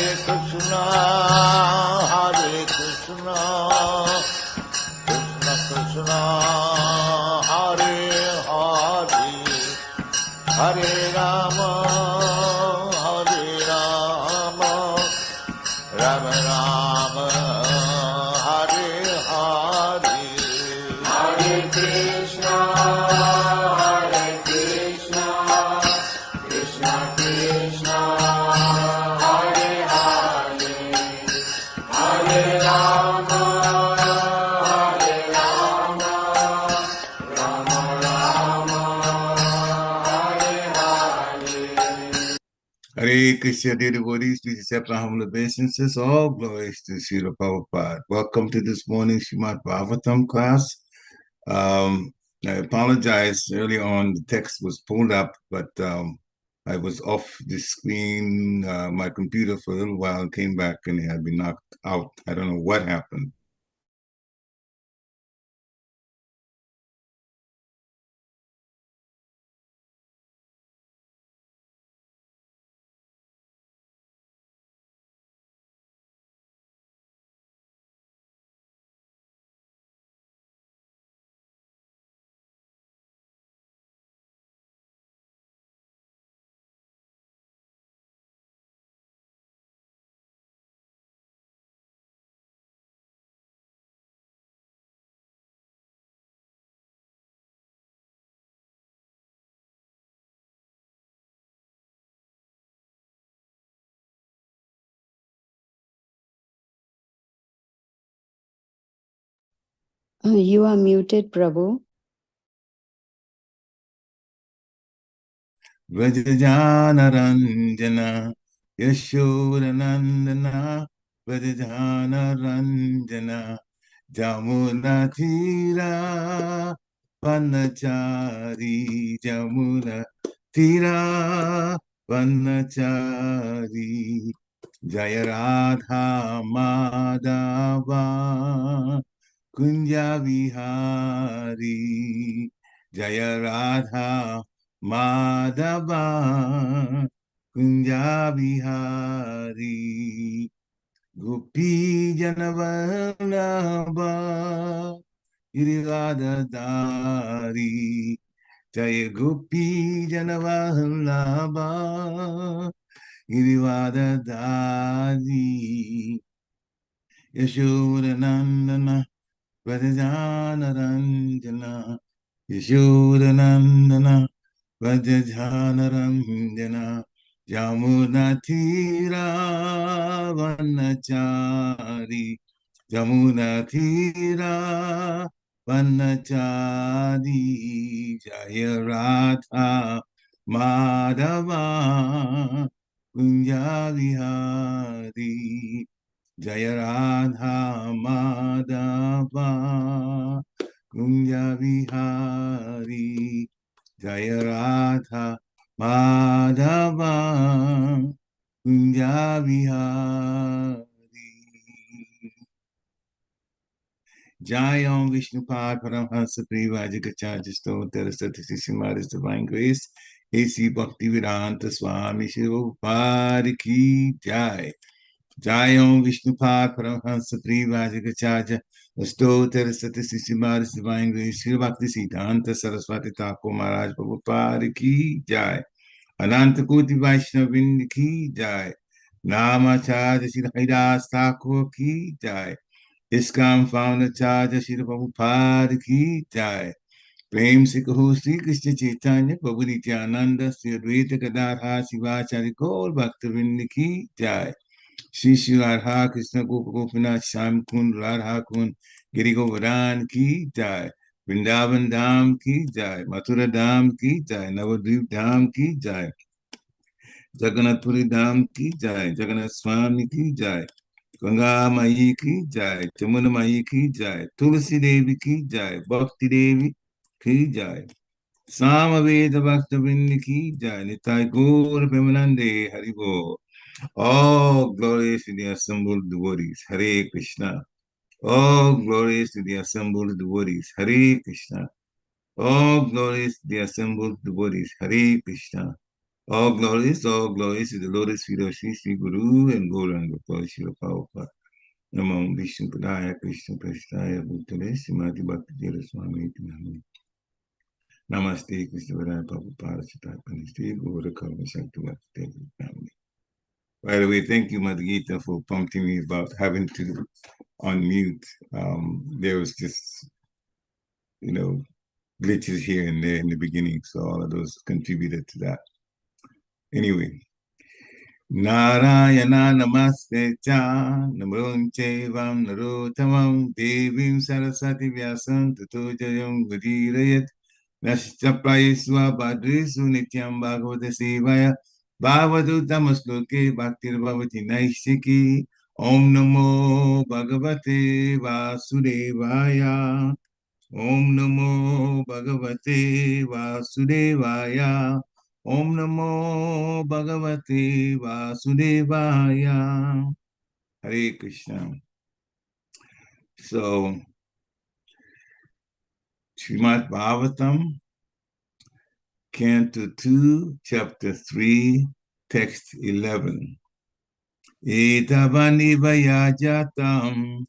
Krishna, Krishna Krishna, Hare Hare, Hare Rama, Rama Rama, Hare Hare. Hare Krishna, Krishna Krishna, Hare Hare, Hare Rama, Rama Rama, Hare Hare. Hare Krishna, dear devotees, please accept our humble obeisances. All glories to Srila Prabhupada. Welcome to this morning's Srimad Bhagavatam class. I apologize. Early on, the text was pulled up, but I was off the screen, my computer for a little while, and came back and it had been knocked out. I don't know what happened. You are muted, Prabhu. Vrajajana Ranjana Yashodanandana Vrajajana Ranjana Jamuna Tira Vanachari Jamuna Tira Vanachari Jaya Radha Madhava Kunja Vihari Jaya Radha Madhava Kunja Vihari Gopi Janavalabha Giridhari Jaya Gopi Janavalabha Giridhari Yashodanandana Vrajajanaranjana Yashodanandana Vrajajanaranjana Jamunatira Vanachari Jamunatira Vanachari Jaya Radha Madhava Kunjavihari Jaya Radha Madhava Kunja Vihari Jaya Radha Madhava Kunja Vihari. Jai Om Vishnupad Paramhansa Privajikacharya Stotra Satisi Simaris Divine Grace A.C. Bhaktivedanta Swami Shiva Prabhupada Ki Jai. Jai Om Vishnupad Paramhansa Privajikacharya Stotra Satisi Simaris Divine Grace Shiva Bhakti Siddhanta Saraswati Thakur Maharaj Prabhupada Ki Jai. Ananta Koti Vaishnavin Ki Jai. Namacharya Shri Haridas Thakur Ki Jai. ISKCON founder Charja Shri Prabhupada Ki Jai. Prem Se Kaho Shri Krishna Chaitanya Prabhu Nityananda Shri Advaita Gadadhar Shivachari Gaur Bhaktivinoda Ki Jai. Shri Shri Radha Krishna Gopa Gopinath Sham Kund Radha Kund Giri Govardhan Ki Jai. Vrindavan Dham Ki Jai. Mathura Dham Ki Jai. Navadvip Dham Ki Jai. Jagannath Puri Dham Ki Jai. Jagannath Swami Ki Jai. Ganga Mayi Ki Jai, Jamuna Mayi Ki Jai, Tulsi Devi Ki Jai, Bhakti Devi Ki Jai, Samaveda Bhaktivinoda Ki Jai, Nitai Gaur Premanande Haribo. All glories to the assembled devotees, Hare Krishna. All glories to the assembled devotees, Hare Krishna. All glories to the assembled devotees, Hare Krishna. All glories to the lotus feet of Sri Sri Guru and Gauranga Parishira Prabhupada. Namo Vishnu Padaya Krishna Prasthaya Bhutale Srimati Bhakti Jira Swami Namo. Namaste Krishna Padaya Prabhupada Chitapani Sri Guru Karma Shakti Bhakti Family. By the way, thank you, Mother Gita, for prompting me about having to unmute. There was just, glitches here and there in the beginning, so all of those contributed to that. Anyway, Narayana Namaste Cha Namrunche Vam Narotamam Devim Sarasati Vyasam Tato Jayam Gudirayat Nashchaprayeswa Badrisu Nityam Bhagavata Sevaya Bhavadu Tamasloke Bhaktir Bhavati Naishiki Om Namo Bhagavate Vasudevaya Om Namo Bhagavate Vasudevaya Om Namo Bhagavate Vasudevaya. Hare Krishna. So, Srimad Bhagavatam, Canto 2, Chapter 3, Text 11. Etavani Vayajatam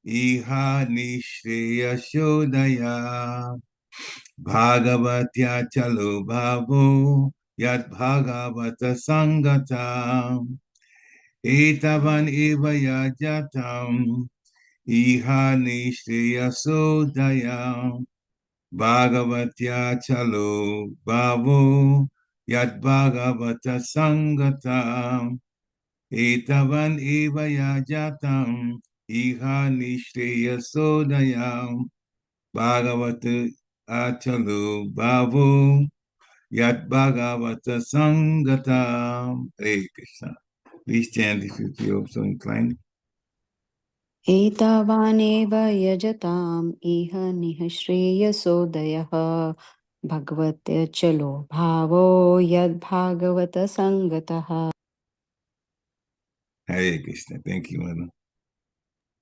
Iha Nishreya Shodaya Bhagavatya Chalo Bhavo Yad Bhagavata Sangatam Etavan Eva Yajatam Iha Nishreya Sodaya Bhagavatya Chalo Bhavo Yad Bhagavata Sangatam Etavan Eva Yajatam Iha Nishreya Sodaya Bhagavata Achalo Bhavo Yat Bhagavata Sangata. Hare Krishna. Please chant if you feel so inclined. एतावानेव यजताम् इह निःश्रेयसोदयः भगवत्यचलो भावो यद्भागवतसङ्गतः. Hare Krishna. Thank you, Mother.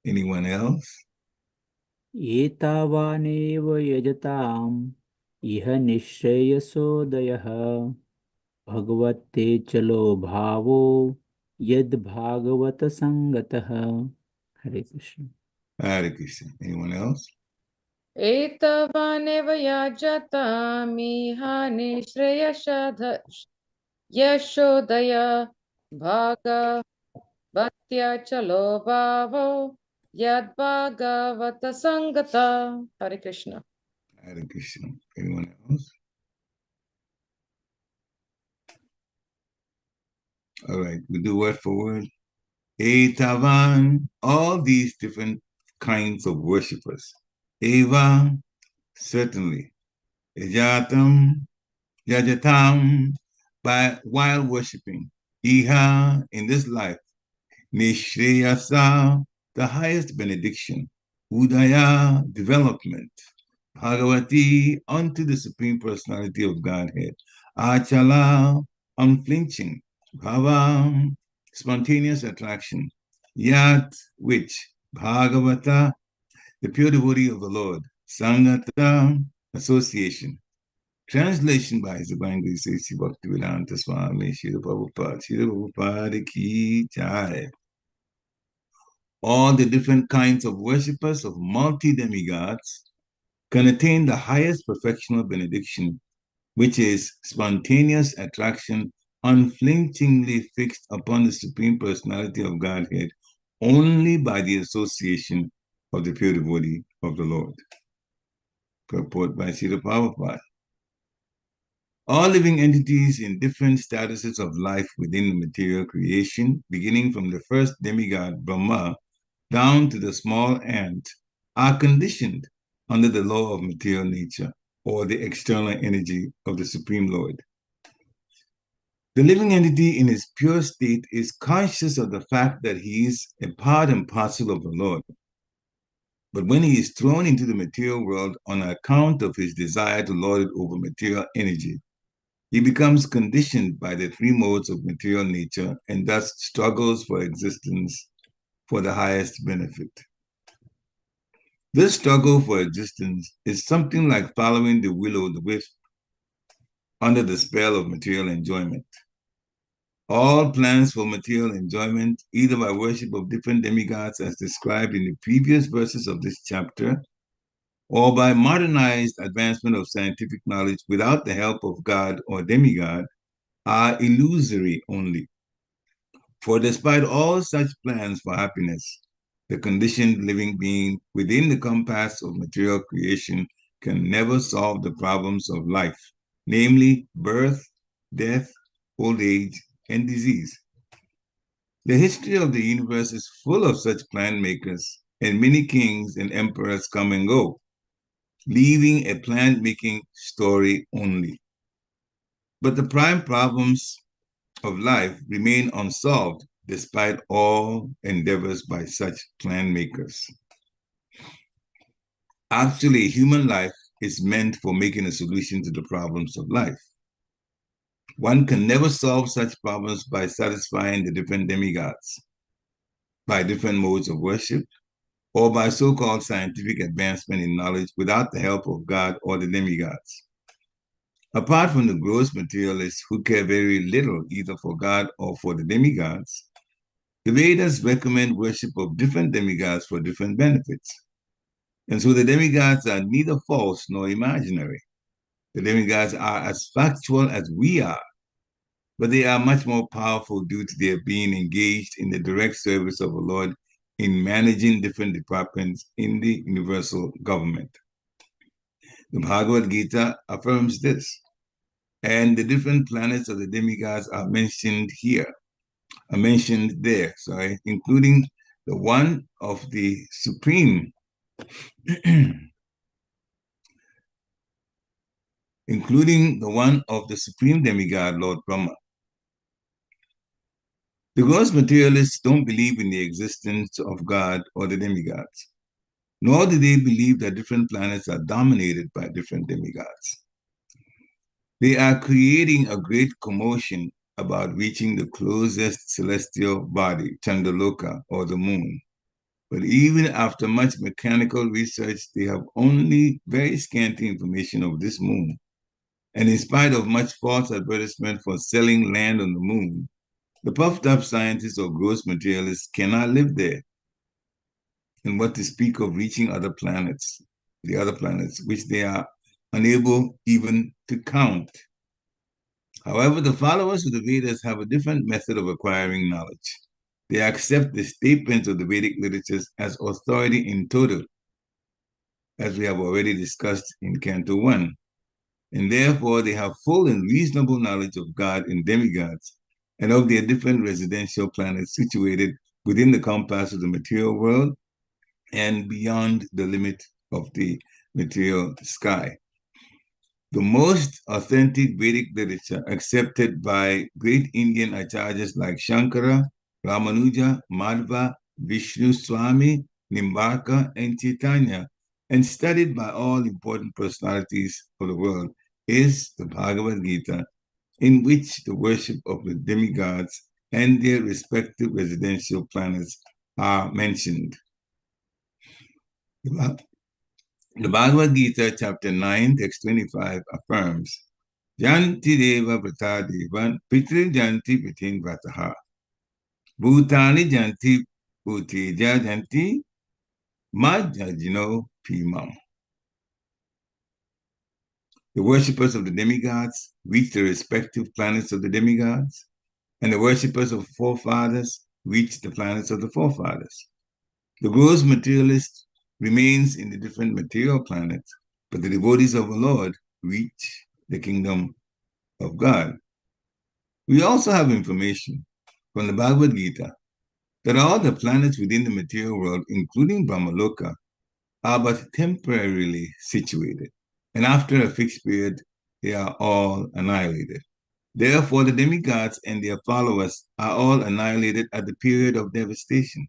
Anyone else? एतावानेव यजताम् इह निःश्रेयसोदयः भगवते चलो भावो यद्भागवतसङ्गतः. हरे Krishna. Hare Krishna. Anyone else? एतवानेव याजतामिहानि Yashoday भागवत्या चलो भावो यद्भागवत संगता. Hare Krishna. Hare Krishna. Anyone else? All right, we do word for word. Etavan, all these different kinds of worshippers. Eva, certainly. Yajatam, yajatam, while worshiping. Iha, in this life. Nishreyasa, the highest benediction. Udaya, development. Bhagavati, unto the Supreme Personality of Godhead. Achala, unflinching. Bhava, spontaneous attraction. Yat, which. Bhagavata, the pure devotee of the Lord. Sangata, association. Translation by His Divine Grace A.C. Bhaktivedanta Swami Srila Prabhupada Ki Jai. All the different kinds of worshippers of multi-demigods can attain the highest perfection of benediction, which is spontaneous attraction unflinchingly fixed upon the Supreme Personality of Godhead only by the association of the pure devotee of the Lord. Purport by Srila Prabhupada. All living entities in different statuses of life within the material creation, beginning from the first demigod Brahma down to the small ant, are conditioned under the law of material nature or the external energy of the Supreme Lord. The living entity in his pure state is conscious of the fact that he is a part and parcel of the Lord. But when he is thrown into the material world on account of his desire to lord it over material energy, he becomes conditioned by the three modes of material nature and thus struggles for existence for the highest benefit. This struggle for existence is something like following the will o' the wisp under the spell of material enjoyment. All plans for material enjoyment, either by worship of different demigods as described in the previous verses of this chapter, or by modernized advancement of scientific knowledge without the help of God or demigod, are illusory only. For despite all such plans for happiness, the conditioned living being within the compass of material creation can never solve the problems of life, namely birth, death, old age, and disease. The history of the universe is full of such plan makers, and many kings and emperors come and go, leaving a plan-making story only. But the prime problems of life remain unsolved despite all endeavors by such plan makers. Actually, human life is meant for making a solution to the problems of life. One can never solve such problems by satisfying the different demigods, by different modes of worship, or by so-called scientific advancement in knowledge without the help of God or the demigods. Apart from the gross materialists who care very little either for God or for the demigods, the Vedas recommend worship of different demigods for different benefits. And so the demigods are neither false nor imaginary. The demigods are as factual as we are, but they are much more powerful due to their being engaged in the direct service of the Lord in managing different departments in the universal government. The Bhagavad Gita affirms this, and the different planets of the demigods are mentioned there, including the one of the supreme, including the one of the supreme demigod, Lord Brahma. The gross materialists don't believe in the existence of God or the demigods, nor do they believe that different planets are dominated by different demigods. They are creating a great commotion about reaching the closest celestial body, Chandaloka, or the moon. But even after much mechanical research, they have only very scanty information of this moon. And in spite of much false advertisement for selling land on the moon, the puffed up scientists or gross materialists cannot live there. And what to speak of reaching other planets, the other planets, which they are unable even to count. However, the followers of the Vedas have a different method of acquiring knowledge. They accept the statements of the Vedic literatures as authority in total, as we have already discussed in Canto 1. And therefore, they have full and reasonable knowledge of God and demigods, and of their different residential planets situated within the compass of the material world and beyond the limit of the material sky. The most authentic Vedic literature accepted by great Indian acharyas like Shankara, Ramanuja, Madhva, Vishnu Swami, Nimbarka, and Chaitanya, and studied by all important personalities of the world, is the Bhagavad Gita, in which the worship of the demigods and their respective residential planets are mentioned. The Bhagavad Gita, chapter 9, text 25, affirms, Janti deva vrata devan pitri janti pitin vrataha. Bhutani janti bhuteja janti majjajino pimam. The worshippers of the demigods reach the respective planets of the demigods, and the worshippers of forefathers reach the planets of the forefathers. The gross materialist remains in the different material planets, but the devotees of the Lord reach the kingdom of God. We also have information from the Bhagavad Gita that all the planets within the material world, including Brahmaloka, are but temporarily situated, and after a fixed period, they are all annihilated. Therefore, the demigods and their followers are all annihilated at the period of devastation.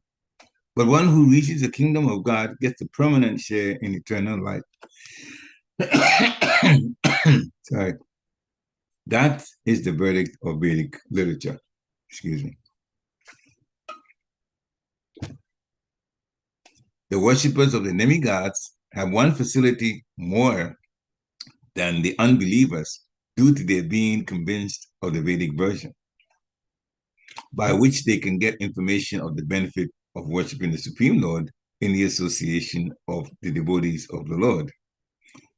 But one who reaches the kingdom of God gets a permanent share in eternal life. Sorry. That is the verdict of Vedic literature. Excuse me. The worshippers of the demigods have one facility more than the unbelievers due to their being convinced of the Vedic version, by which they can get information of the benefit of worshiping the Supreme Lord in the association of the devotees of the Lord.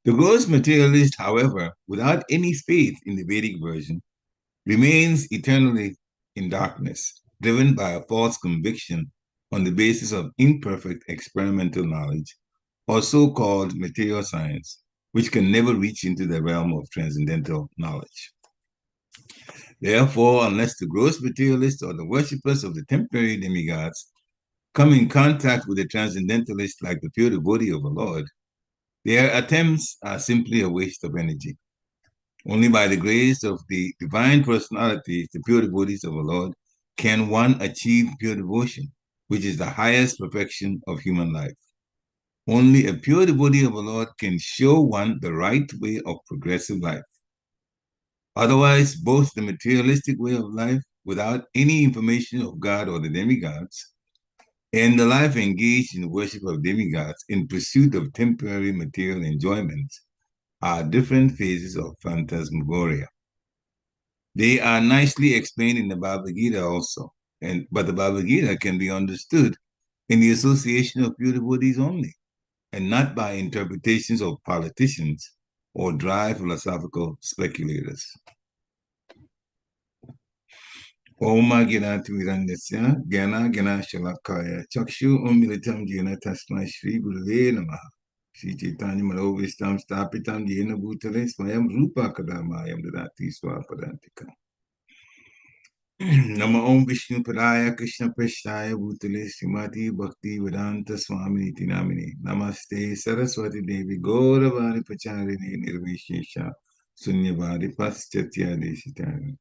The gross materialist, however, without any faith in the Vedic version, remains eternally in darkness, driven by a false conviction on the basis of imperfect experimental knowledge, or so-called material science, which can never reach into the realm of transcendental knowledge. Therefore, unless the gross materialists or the worshippers of the temporary demigods come in contact with the transcendentalists like the pure devotee of the Lord, their attempts are simply a waste of energy. Only by the grace of the divine personalities, the pure devotees of the Lord, can one achieve pure devotion, which is the highest perfection of human life. Only a pure devotee of the Lord can show one the right way of progressive life. Otherwise, both the materialistic way of life, without any information of God or the demigods, and the life engaged in the worship of demigods in pursuit of temporary material enjoyments are different phases of phantasmagoria. They are nicely explained in the Bhagavad Gita also, but the Bhagavad Gita can be understood in the association of pure devotees only, and not by interpretations of politicians or dry philosophical speculators. Oma Gyanatimirandasya Gyana Gyana Shalakaya Chakshu Umilitam Jena Tasma Shri Gurave Namaha Shri Chaitanya Manovistam Stapitam Jena Bhutale Swayam Rupa Kadamayam Dadati Swapadantika Nama Om Vishnu Padaya Krishna Prasthaya Bhutale Srimati Bhakti Vedanta Swami Niti Namini Namaste Saraswati Devi Gauravani Pacharini Nirvishesha Sunyavadi Paschatya Deshitani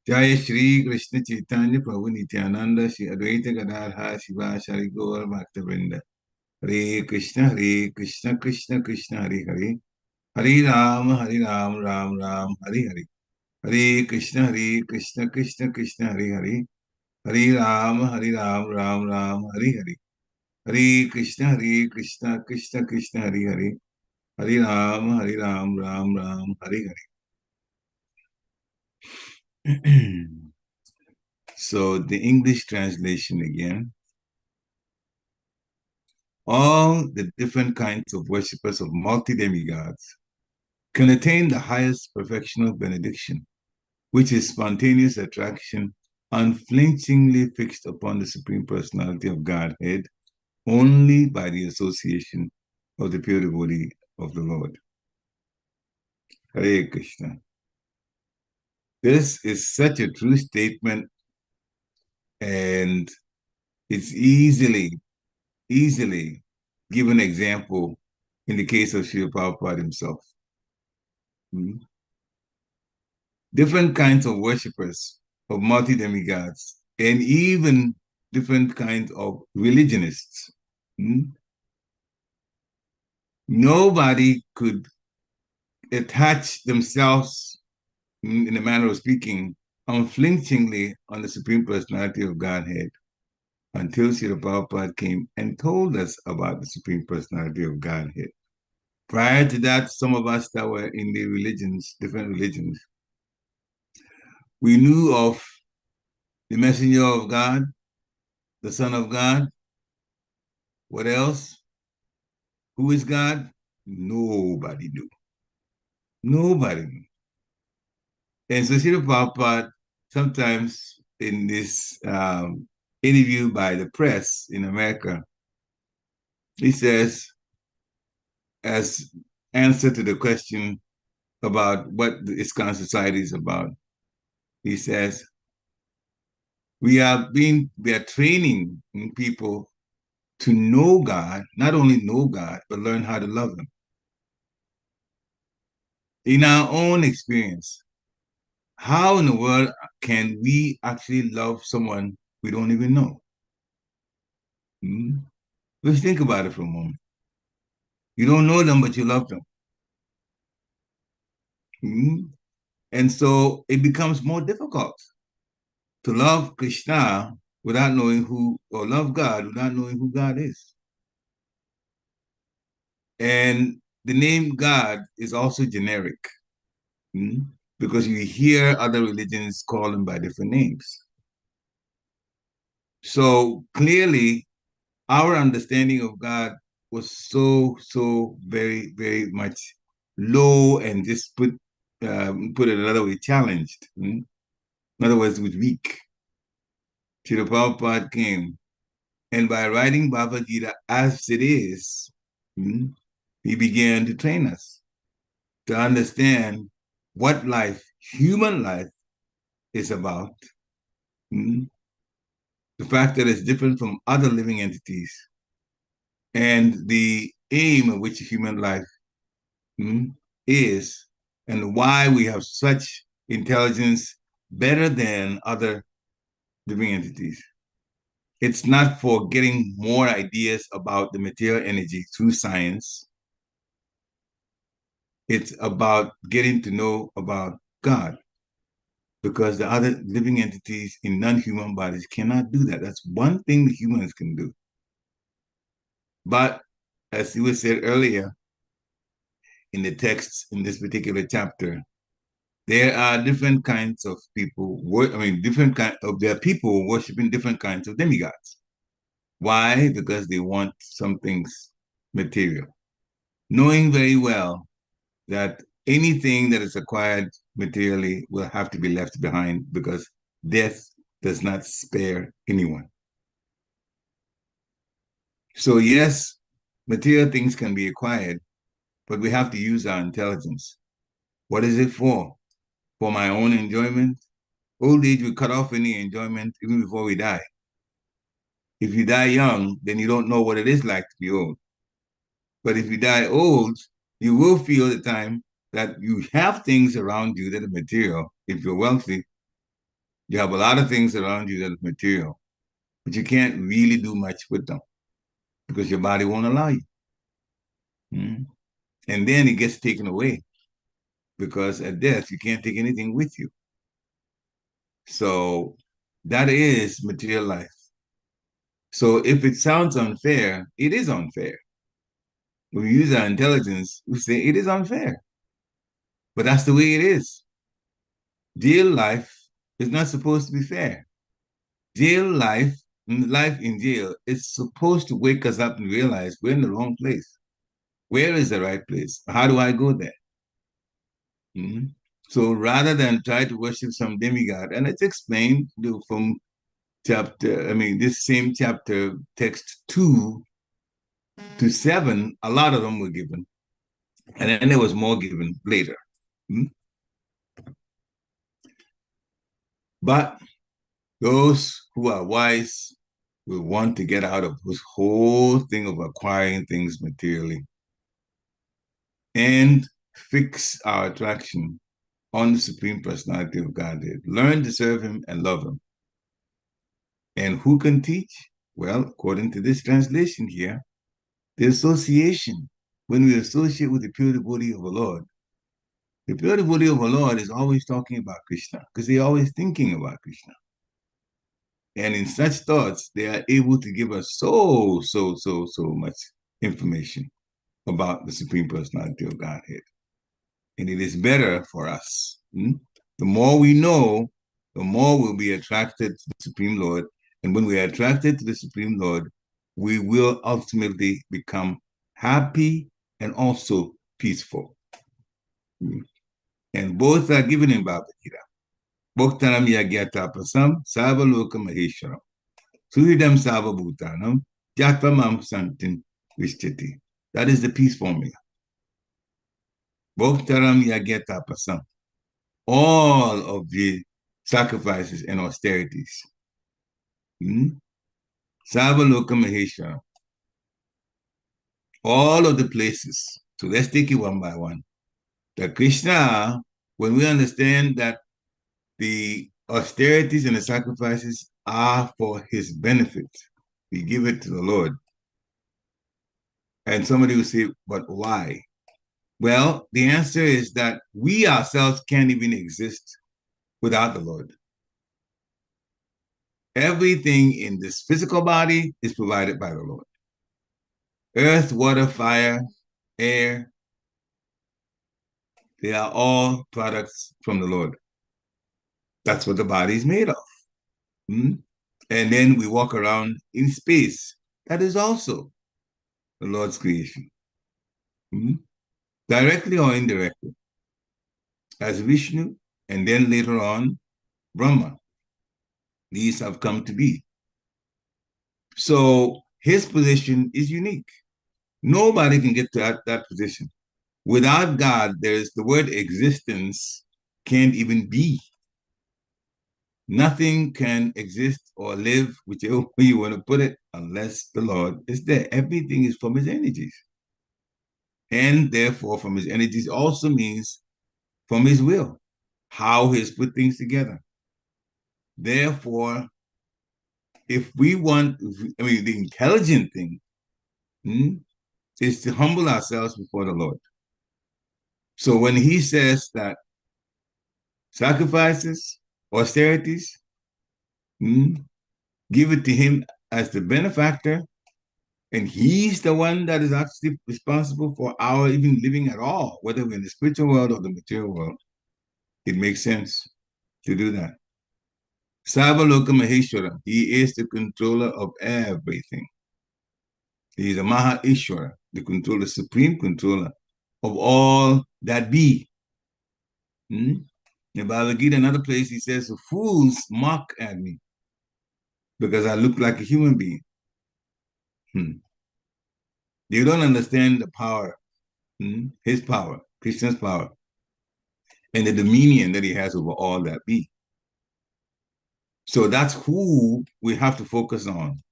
Jai Shri Krishna Chaitanya Prabhu Nityananda Shri Advaita Gadadhar Shivasari Gaur Bhaktivinoda Hare Krishna Krishna Krishna Hare Hare Hare Ram Ram Ram Hare Hare Hare Krishna Krishna Krishna Hare Hare Hare Ram Ram Ram Hare Hare Hare Krishna Krishna Krishna Hare Hare Hare Ram Ram Ram Hare Hare. So the English translation again. All the different kinds of worshippers of multi-demigods can attain the highest perfection of benediction, which is spontaneous attraction unflinchingly fixed upon the Supreme Personality of Godhead only by the association of the pure devotee of the Lord. Hare Krishna. This is such a true statement, and it's easily give an example in the case of Srila Prabhupada himself. Different kinds of worshippers of multi-demigods and even different kinds of religionists. Nobody could attach themselves, in a manner of speaking, unflinchingly on the Supreme Personality of Godhead until Srila Prabhupada came and told us about the Supreme Personality of Godhead. Prior to that, some of us that were in the religions, different religions, we knew of the messenger of God, the Son of God. What else? Who is God? Nobody knew. Nobody knew. And so Srila Prabhupada, sometimes in this interview by the press in America, he says, as answer to the question about what the ISKCON Society is about, he says, we are training people to know God, not only know God, but learn how to love Him. In our own experience, how in the world can we actually love someone we don't even know? Let's think about it for a moment. You don't know them, but you love them. And so it becomes more difficult to love Krishna without knowing or love God without knowing who God is. And the name God is also generic. Because you hear other religions call them by different names. So clearly, our understanding of God was so very, very much low and just put it another way, challenged. In other words, it was weak. Srila Prabhupada came, and by writing Bhagavad Gita as it is, he began to train us to understand what life, human life, is about. The fact that it's different from other living entities, and the aim of which human life is, and why we have such intelligence better than other living entities. It's not for getting more ideas about the material energy through science. It's about getting to know about God, because the other living entities in non-human bodies cannot do that. That's one thing the humans can do. But as you said earlier in the texts in this particular chapter, there are different kinds of people. There are people worshiping different kinds of demigods. Why? Because they want some things material, knowing very well that anything that is acquired materially will have to be left behind, because death does not spare anyone. So yes, material things can be acquired, but we have to use our intelligence. What is it for? For my own enjoyment? Old age will cut off any enjoyment even before we die. If you die young, then you don't know what it is like to be old. But if you die old, you will feel the time that you have things around you that are material. If you're wealthy, you have a lot of things around you that are material, but you can't really do much with them because your body won't allow you. And then it gets taken away, because at death, you can't take anything with you. So that is material life. So if it sounds unfair, it is unfair. When we use our intelligence, we say it is unfair. But that's the way it is. Jail life is not supposed to be fair. Jail life in jail, is supposed to wake us up and realize we're in the wrong place. Where is the right place? How do I go there? So rather than try to worship some demigod, and it's explained from this same chapter, text 2 to 7, a lot of them were given. And then there was more given later. But those who are wise will want to get out of this whole thing of acquiring things materially and fix our attraction on the Supreme Personality of Godhead. Learn to serve him and love him. And who can teach? Well, according to this translation here, the association. When we associate with the pure devotee of the Lord, the pure devotee of the Lord is always talking about Krishna, because they're always thinking about Krishna. And in such thoughts, they are able to give us so much information about the Supreme Personality of Godhead. And it is better for us. The more we know, the more we'll be attracted to the Supreme Lord. And when we are attracted to the Supreme Lord, we will ultimately become happy and also peaceful. And both are given in Bhagavad Gita. Bhaktaram yagyata prasam savaloka maheshwaram. Suhidam savabhutanam jatpamam santin vishtiti. That is the peace formula. Bhaktaram yagyata prasam. All of the sacrifices and austerities. Savaloka maheshwaram. All of the places. So let's take it one by one. The Krishna, when we understand that the austerities and the sacrifices are for his benefit, we give it to the Lord. And somebody will say, but why? Well, the answer is that we ourselves can't even exist without the Lord. Everything in this physical body is provided by the Lord. Earth, water, fire, air, They are all products from the Lord. That's what the body is made of. Hmm? And then we walk around in space. That is also the Lord's creation. Hmm? Directly or indirectly. As Vishnu, and then later on, Brahma. These have come to be. So his position is unique. Nobody can get to that position. Without God, there's the word existence can't even be. Nothing can exist or live, whichever way you want to put it, unless the Lord is there. Everything is from his energies. And therefore, from his energies also means from his will, how he's put things together. Therefore, if we want, the intelligent thing is to humble ourselves before the Lord. So when he says that sacrifices, austerities, give it to him as the benefactor, and he's the one that is actually responsible for our even living at all, whether we're in the spiritual world or the material world, it makes sense to do that. Sarvaloka Maheshwara, he is the controller of everything. He is a Maha Ishwara, the controller, supreme controller of all that be. In Bhagavad Gita, another place, he says, the fools mock at me because I look like a human being. You don't understand the power, his power, Krishna's power, and the dominion that he has over all that be. So that's who we have to focus on.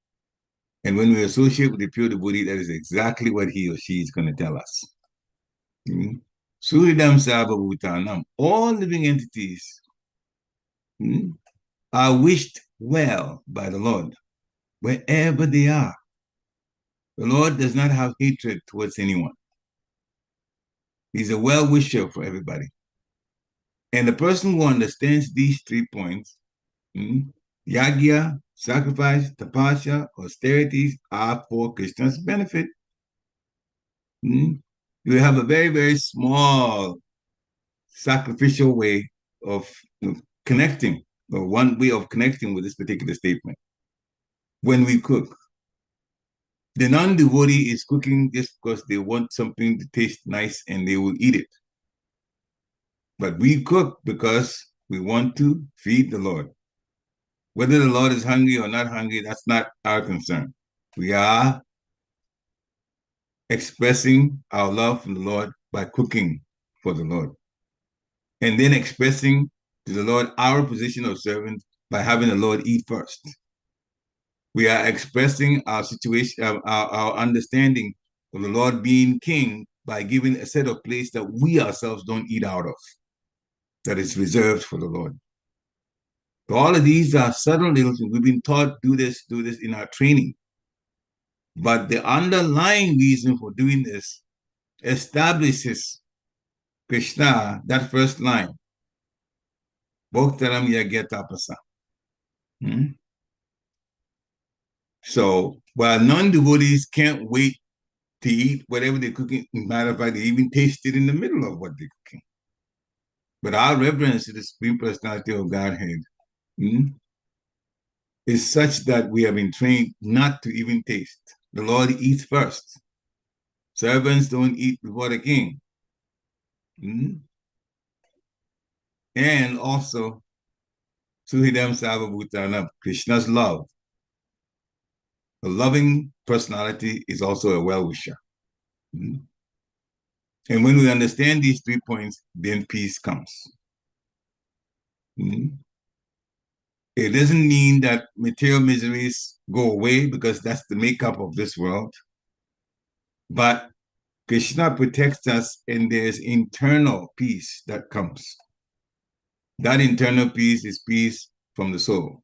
And when we associate with the pure devotee, that is exactly what he or she is going to tell us. Suridam Sabhabhutanam, all living entities are wished well by the Lord, wherever they are. The Lord does not have hatred towards anyone. He's a well-wisher for everybody. And the person who understands these 3 points, yagya, sacrifice, tapasya, austerities, are for Krishna's benefit. You have a very, very small sacrificial way of connecting, or one way of connecting with this particular statement. When we cook, the non-devotee is cooking just because they want something to taste nice and they will eat it. But we cook because we want to feed the Lord. Whether the Lord is hungry or not hungry, that's not our concern. We are expressing our love from the Lord by cooking for the Lord. And then expressing to the Lord our position of servant by having the Lord eat first. We are expressing our situation, our understanding of the Lord being king by giving a set of place that we ourselves don't eat out of, that is reserved for the Lord. So all of these are subtle little things. We've been taught do this in our training. But the underlying reason for doing this establishes Krishna, that first line. Bhoktaram yagya tapasa. So while non-devotees can't wait to eat whatever they're cooking, matter of fact, they even taste it in the middle of what they're cooking. But our reverence to the Supreme Personality of Godhead is such that we have been trained not to even taste. The Lord eats first. Servants don't eat before the king. And also, Suhidam Sarvabhutanam, Krishna's love. A loving personality is also a well-wisher. And when we understand these 3 points, then peace comes. It doesn't mean that material miseries go away because that's the makeup of this world. But Krishna protects us and there's internal peace that comes. That internal peace is peace from the soul,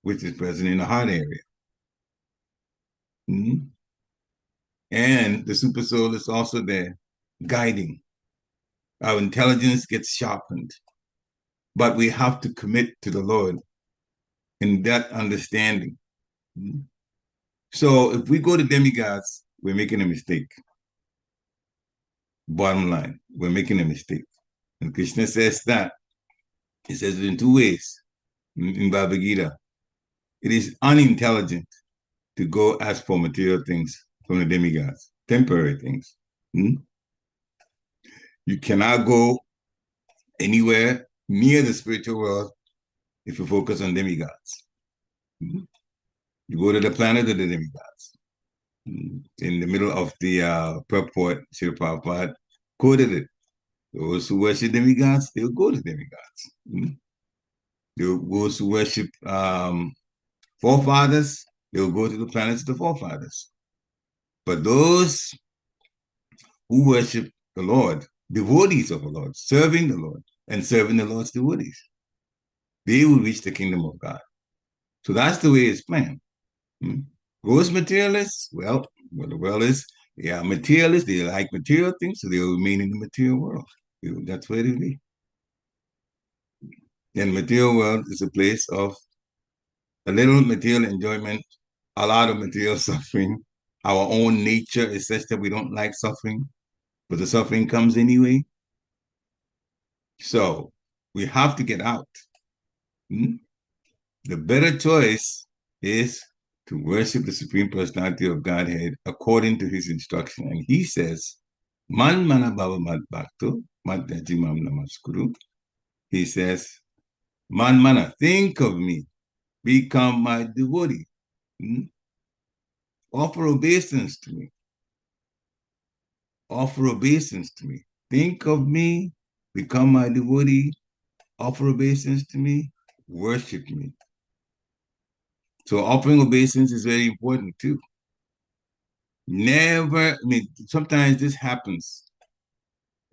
which is present in the heart area. And the super soul is also there, guiding. Our intelligence gets sharpened. But we have to commit to the Lord in that understanding. So if we go to demigods, we're making a mistake. Bottom line, we're making a mistake. And Krishna says that. He says it in two ways in Bhagavad Gita. It is unintelligent to go ask for material things from the demigods, temporary things. Hmm? You cannot go anywhere near the spiritual world if you focus on demigods. Hmm? You go to the planet of the demigods. In the middle of the purport, Srila Prabhupada quoted it. Those who worship demigods, they'll go to demigods. Those who worship forefathers, they'll go to the planets of the forefathers. But those who worship the Lord, devotees of the Lord, serving the Lord, and serving the Lord's devotees, they will reach the kingdom of God. So that's the way it's planned. Those materialists, well, what the world is, they are materialists, they like material things, so they will remain in the material world. That's where they'll be. And the material world is a place of a little material enjoyment, a lot of material suffering. Our own nature is such that we don't like suffering, but the suffering comes anyway. So we have to get out. The better choice is to worship the Supreme Personality of Godhead according to his instruction. And he says, Man mana bhava mad bhakto, mad yajimam namaskuru. He says, Man mana, think of me, become my devotee. Offer obeisance to me. Offer obeisance to me. Think of me, become my devotee, offer obeisance to me, worship me. So offering obeisance is very important too. Never, sometimes this happens.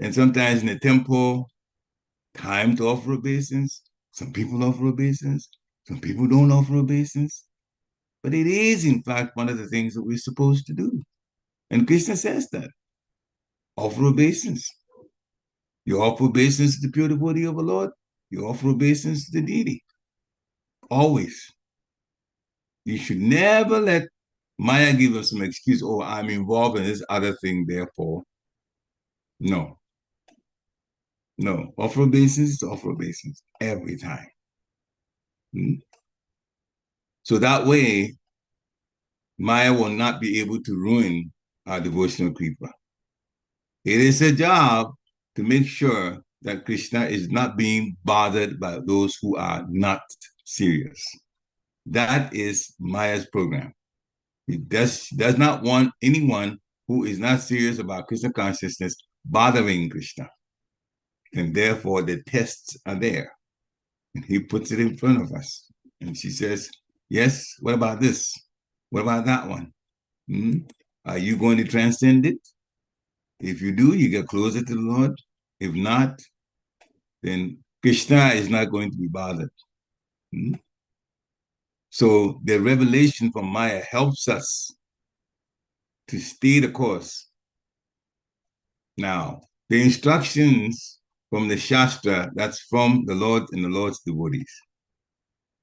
And sometimes in the temple, time to offer obeisance. Some people offer obeisance. Some people don't offer obeisance. But it is, in fact, one of the things that we're supposed to do. And Krishna says that. Offer obeisance. You offer obeisance to the pure devotee of the Lord. You offer obeisance to the deity. Always. You should never let Maya give us some excuse, oh, I'm involved in this other thing, therefore. No. No. Offer obeisance is offer obeisance every time. So that way, Maya will not be able to ruin our devotional Kripa. It is a job to make sure that Krishna is not being bothered by those who are not serious. That is Maya's program. It does not want anyone who is not serious about Krishna consciousness bothering Krishna. And therefore, the tests are there. And he puts it in front of us. And she says, yes, what about this? What about that one? Are you going to transcend it? If you do, you get closer to the Lord. If not, then Krishna is not going to be bothered. So the revelation from Maya helps us to stay the course. Now, the instructions from the Shastra, that's from the Lord and the Lord's devotees.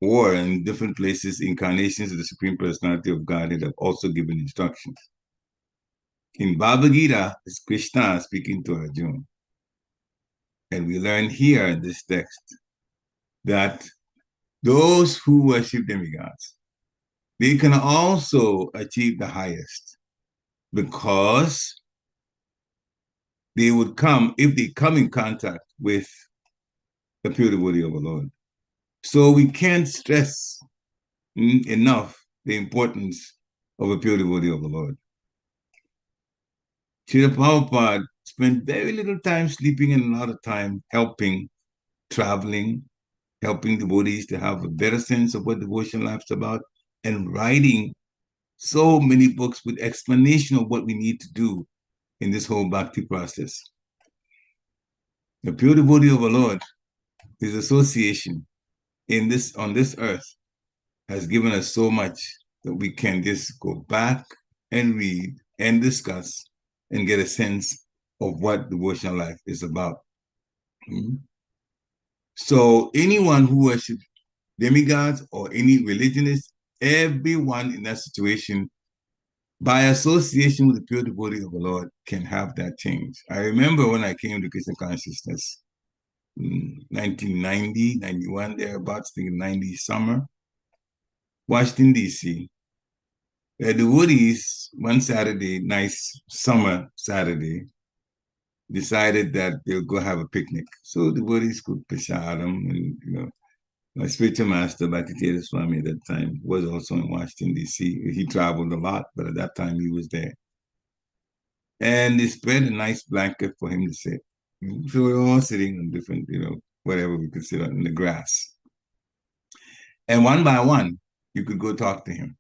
Or in different places, incarnations of the Supreme Personality of Godhead have also given instructions. In Bhagavad Gita, it's Krishna speaking to Arjuna. And we learn here in this text that those who worship demigods, they can also achieve the highest because they would come, if they come in contact with the pure devotee of the Lord. So we can't stress enough the importance of a pure devotee of the Lord. Srila Prabhupada spent very little time sleeping and a lot of time helping, traveling, helping devotees to have a better sense of what devotional life is about, and writing so many books with explanation of what we need to do in this whole bhakti process. The pure devotee of the Lord, his association on this earth, has given us so much that we can just go back and read and discuss and get a sense of what devotional life is about. So anyone who worships demigods or any religionist, everyone in that situation, by association with the pure devotee of the Lord, can have that change. I remember when I came to Krishna consciousness, 1990, 91, thereabouts, I think 90 summer, Washington, D.C. At the Woodies, one Saturday, nice summer Saturday, decided that they'll go have a picnic. So the Woodies could Prasadam, and my spiritual master, Bhakti Swami, at that time was also in Washington, D.C. He traveled a lot, but at that time he was there. And they spread a nice blanket for him to sit. So we were all sitting on different, whatever we could sit on in the grass. And one by one, you could go talk to him.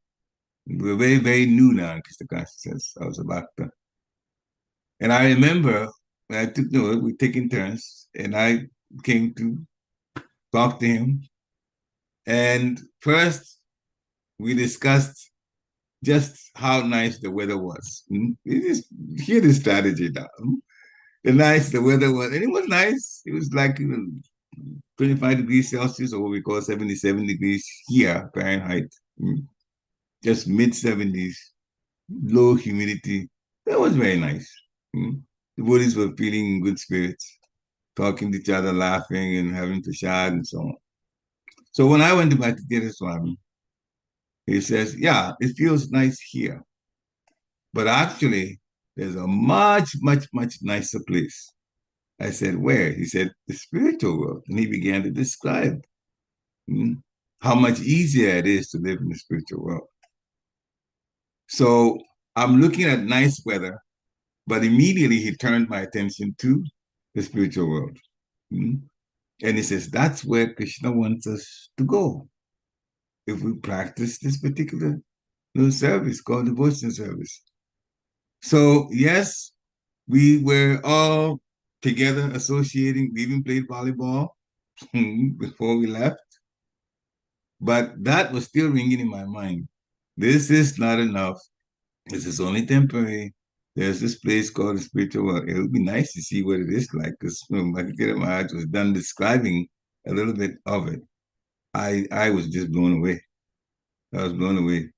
We were very, very new now in Krishna consciousness. I was a bhakta. And I remember when I took note, we taking turns, and I came to talk to him. And first, we discussed just how nice the weather was. You just hear the strategy now. The weather was, and it was nice. It was like 25 degrees Celsius, or what we call 77 degrees here, Fahrenheit. Just mid 70s, low humidity. That was very nice. The Buddhists were feeling in good spirits, talking to each other, laughing, and having prasad and so on. So when I went to Bhakti Swami, he says, yeah, it feels nice here. But actually, there's a much, much, much nicer place. I said, where? He said, the spiritual world. And he began to describe how much easier it is to live in the spiritual world. So I'm looking at nice weather, but immediately he turned my attention to the spiritual world. And he says, that's where Krishna wants us to go. If we practice this particular service called devotion service. So yes, we were all together associating. We even played volleyball before we left. But that was still ringing in my mind. This is not enough. This is only temporary. There's this place called the spiritual world. It would be nice to see what it is like, because when Bhakti Maharaj was done describing a little bit of it, I was just blown away. I was blown away.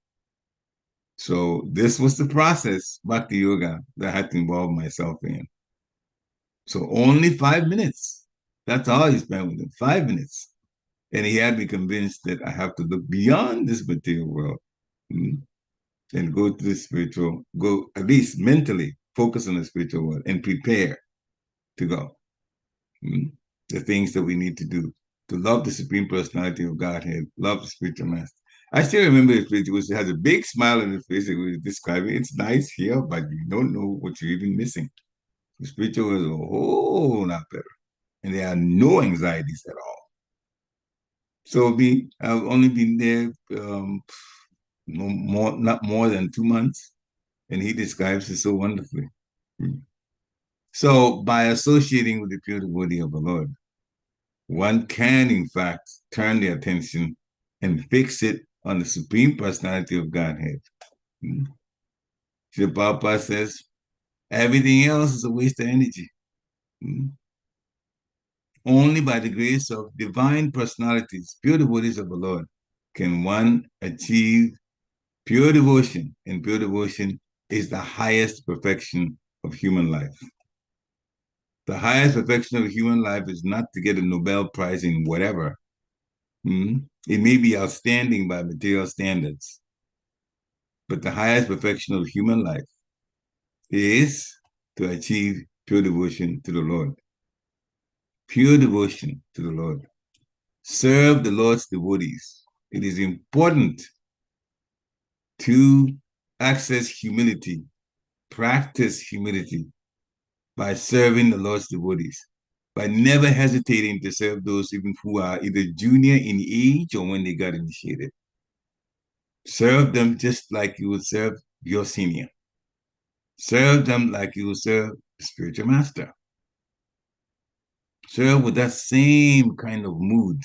So this was the process, Bhakti Yoga, that I had to involve myself in. So only 5 minutes. That's all he spent with him, 5 minutes. And he had me convinced that I have to look beyond this material world and go to the spiritual, go at least mentally focus on the spiritual world and prepare to go. The things that we need to do to love the Supreme Personality of Godhead, love the spiritual master. I still remember his face. It has a big smile on his face. It was describing, it's nice here, but you don't know what you're even missing. The spiritual is a whole lot better. And there are no anxieties at all. So I've only been there not more than 2 months, and he describes it so wonderfully. So by associating with the pure devotee of the Lord, one can in fact turn the attention and fix it on the Supreme Personality of Godhead. Srila Prabhupada says, everything else is a waste of energy. Only by the grace of divine personalities, pure devotees of the Lord, can one achieve pure devotion. And pure devotion is the highest perfection of human life. The highest perfection of human life is not to get a Nobel Prize in whatever. It may be outstanding by material standards, but the highest perfection of human life is to achieve pure devotion to the Lord. Pure devotion to the Lord. Serve the Lord's devotees. It is important to access humility, practice humility by serving the Lord's devotees, by never hesitating to serve those even who are either junior in age or when they got initiated. Serve them just like you would serve your senior. Serve them like you would serve the spiritual master. Serve with that same kind of mood.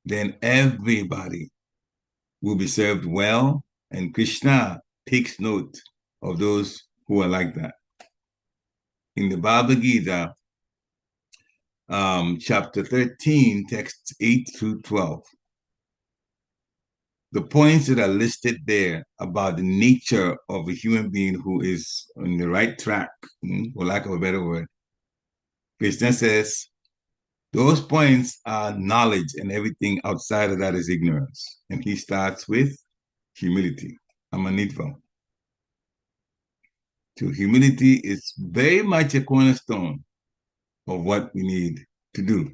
Then everybody will be served well, and Krishna takes note of those who are like that. In the Bhagavad Gita, chapter 13, texts 8 through 12, the points that are listed there about the nature of a human being who is on the right track, for lack of a better word, Krishna says, those points are knowledge, and everything outside of that is ignorance. And he starts with humility, amanitva. So humility is very much a cornerstone of what we need to do.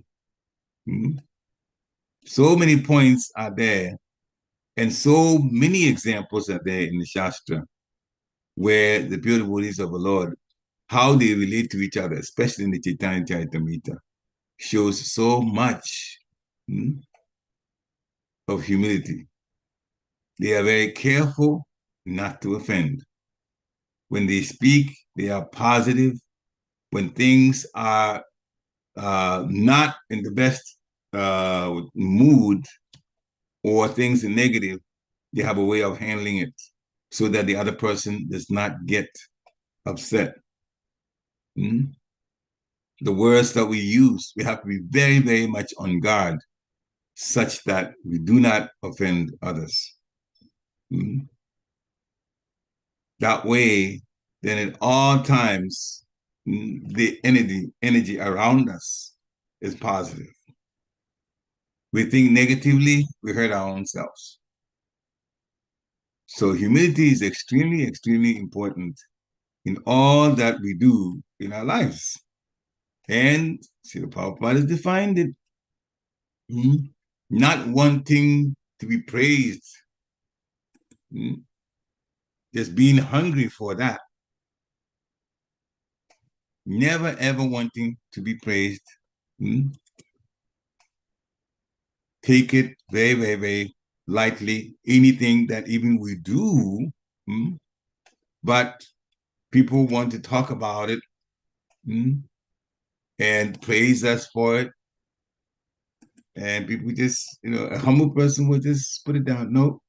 Hmm? So many points are there, and so many examples are there in the Shastra where the pure devotees of the Lord, how they relate to each other, especially in the Chaitanya Charitamrita, shows so much of humility. They are very careful not to offend. When they speak, they are positive. When things are not in the best mood or things are negative, they have a way of handling it so that the other person does not get upset. Mm? The words that we use, we have to be very, very much on guard such that we do not offend others. Mm? That way, then at all times, the energy around us is positive. We think negatively, we hurt our own selves. So humility is extremely, extremely important in all that we do in our lives. And Srila Prabhupada has defined it. Not wanting to be praised, just being hungry for that. Never ever wanting to be praised. Take it very, very, very lightly. Anything that even we do, but people want to talk about it and praise us for it. And people just, a humble person will just put it down. No.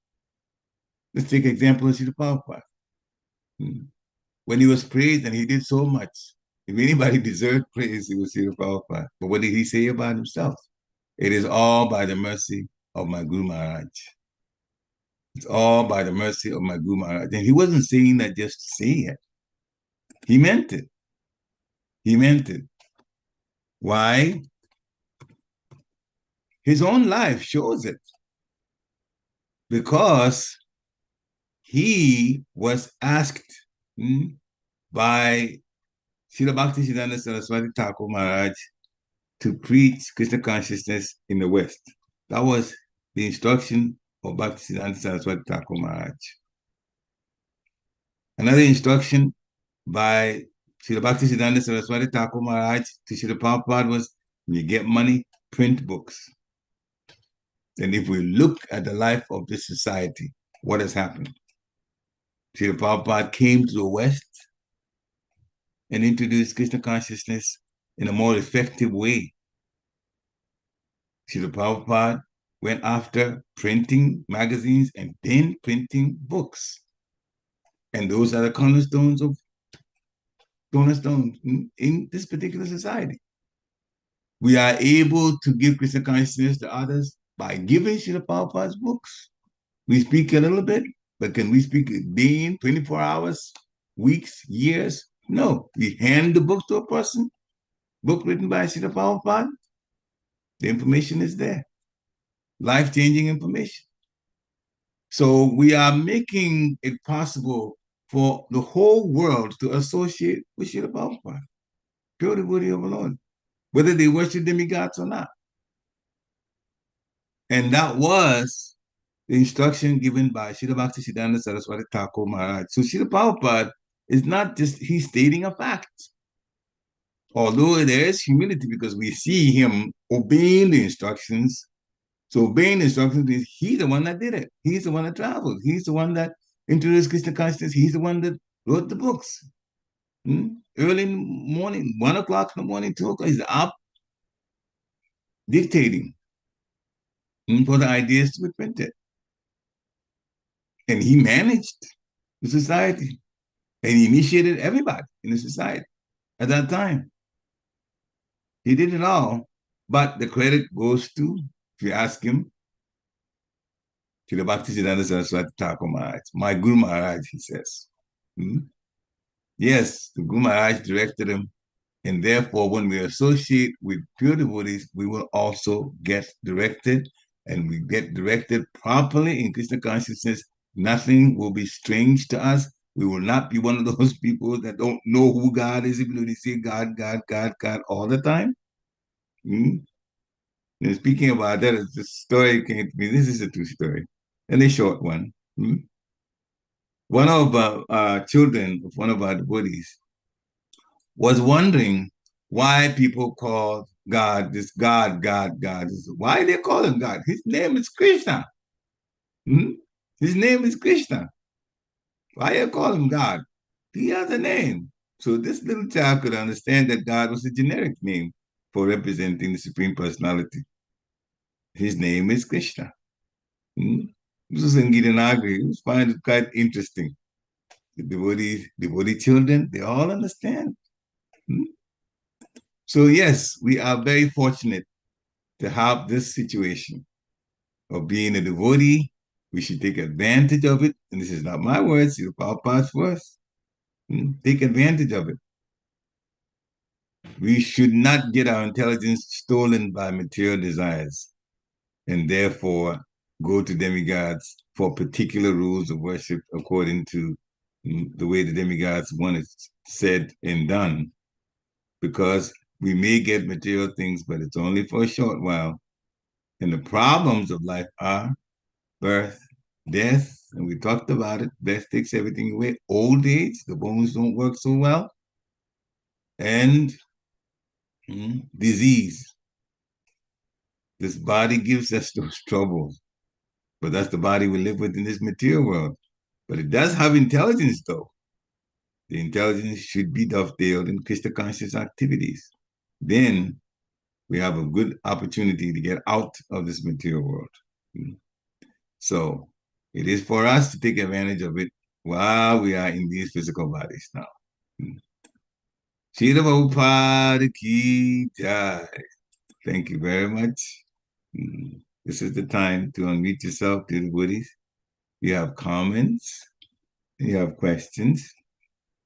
Let's take an example of Srila Prabhupada. When he was praised and he did so much, if anybody deserved praise, it was Srila Prabhupada. But what did he say about himself? It is all by the mercy of my Guru Maharaj. It's all by the mercy of my Guru Maharaj. And he wasn't saying that just to say it. He meant it. He meant it. Why? His own life shows it. Because he was asked by Srila Bhaktisiddhanta Saraswati Thakur Maharaj to preach Krishna consciousness in the West. That was the instruction of Bhaktisiddhanta Saraswati Thakur Maharaj. Another instruction by Srila Bhaktisiddhanta Saraswati Thakur Maharaj to Srila Prabhupada was, when you get money, print books. And if we look at the life of this society, what has happened? Srila Prabhupada came to the West and introduced Krishna consciousness in a more effective way. Srila Prabhupada went after printing magazines and then printing books. And those are the cornerstones in this particular society. We are able to give Krishna consciousness to others by giving Srila Prabhupada's books. We speak a little bit, but can we speak a day in 24 hours, weeks, years? No. We hand the book to a person, book written by Srila Prabhupada, the information is there. Life-changing information. So we are making it possible for the whole world to associate with Srila Prabhupada, pure devotee of the Lord, whether they worship demigods or not. And that was the instruction given by Srila Bhaktisiddhanta Saraswati Thakur Maharaj. So Srila Prabhupada is not just, he's stating a fact. Although there is humility because we see him obeying the instructions. So obeying the instructions means he's the one that did it. He's the one that traveled. He's the one that introduced Krishna consciousness. He's the one that wrote the books. Early in the morning, 1 o'clock in the morning, 2 o'clock, he's up dictating for the ideas to be printed. And he managed the society. And he initiated everybody in the society at that time. He did it all. But the credit goes to, if you ask him, to the Bhaktisiddhanta Saraswati Thakur Maharaj. My Guru Maharaj, he says. Yes, the Guru Maharaj directed him And therefore, when we associate with pure devotees, we will also get directed, and we get directed properly in Krishna consciousness. Nothing will be strange to us. We will not be one of those people that don't know who God is, even though they say God, God, God, God all the time. Mm? And speaking about that, this story came to me. This is a true story, and a short one. Mm? One of our children of one of our devotees was wondering why people call God this God, God, God. Why they call him God? His name is Krishna. Hmm? His name is Krishna. Why you call him God? He has a name. So this little child could understand that God was a generic name for representing the Supreme Personality. His name is Krishna. Hmm? This is in Gitanagari. You find it quite interesting. The devotee children, they all understand. Hmm? So yes, we are very fortunate to have this situation of being a devotee. We should take advantage of it. And this is not my words, it's Prabhupada's words. Take advantage of it. We should not get our intelligence stolen by material desires and therefore go to demigods for particular rules of worship according to the way the demigods want it said and done. Because we may get material things, but it's only for a short while. And the problems of life are birth, death, and we talked about it. Death takes everything away. Old age, the bones don't work so well, and disease. This body gives us those troubles, but that's the body we live with in this material world. But it does have intelligence, though. The intelligence should be dovetailed in Krishna conscious activities. Then we have a good opportunity to get out of this material world. So it is for us to take advantage of it while we are in these physical bodies now. Srila Prabhupada ki jai. Thank you very much. This is the time to unmute yourself, dear devotees. You have comments, you have questions,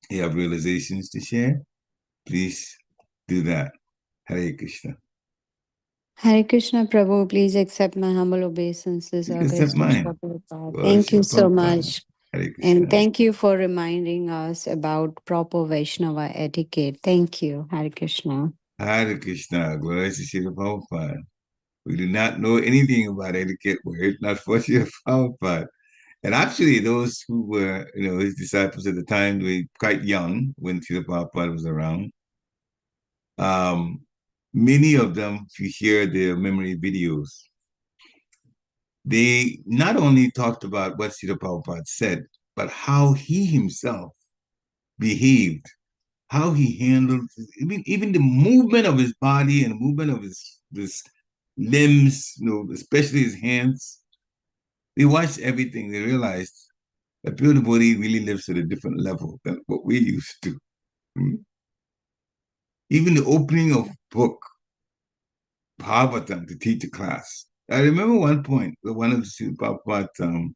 you have realizations to share. Please do that. Hare Krishna. Hare Krishna Prabhu, please accept my humble obeisances. You can accept mine. Thank you so much. Hare Krishna. And thank you for reminding us about proper Vaishnava etiquette. Thank you, Hare Krishna. Hare Krishna. Glory to Srila Prabhupada. We do not know anything about etiquette were it not for Srila Prabhupada. And actually, those who were, his disciples at the time, were quite young when Srila Prabhupada was around. Many of them, if you hear their memory videos, they not only talked about what Srila Prabhupada said, but how he himself behaved, how he handled, even the movement of his body and the movement of his limbs, especially his hands. They watched everything. They realized that pure devotee really lives at a different level than what we used to. Even the opening of book, Bhagavatam, to teach a class. I remember one point where one of the Prabhupada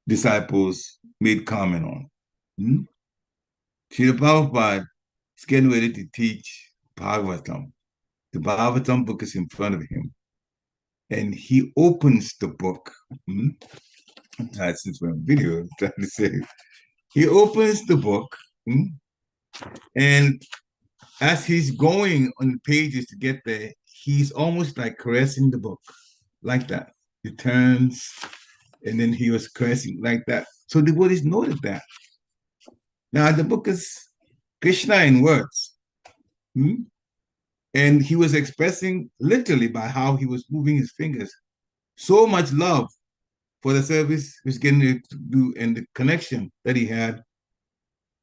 disciples made comment on. Srila Prabhupada is getting ready to teach Bhagavatam. The Bhagavatam book is in front of him. And he opens the book. Since we're on video, I'm trying to say. He opens the book, and as he's going on the pages to get there, he's almost like caressing the book, like that. He turns, and then he was caressing like that. So the devotees noted that. Now the book is Krishna in words. And he was expressing literally by how he was moving his fingers so much love for the service he was getting to do and the connection that he had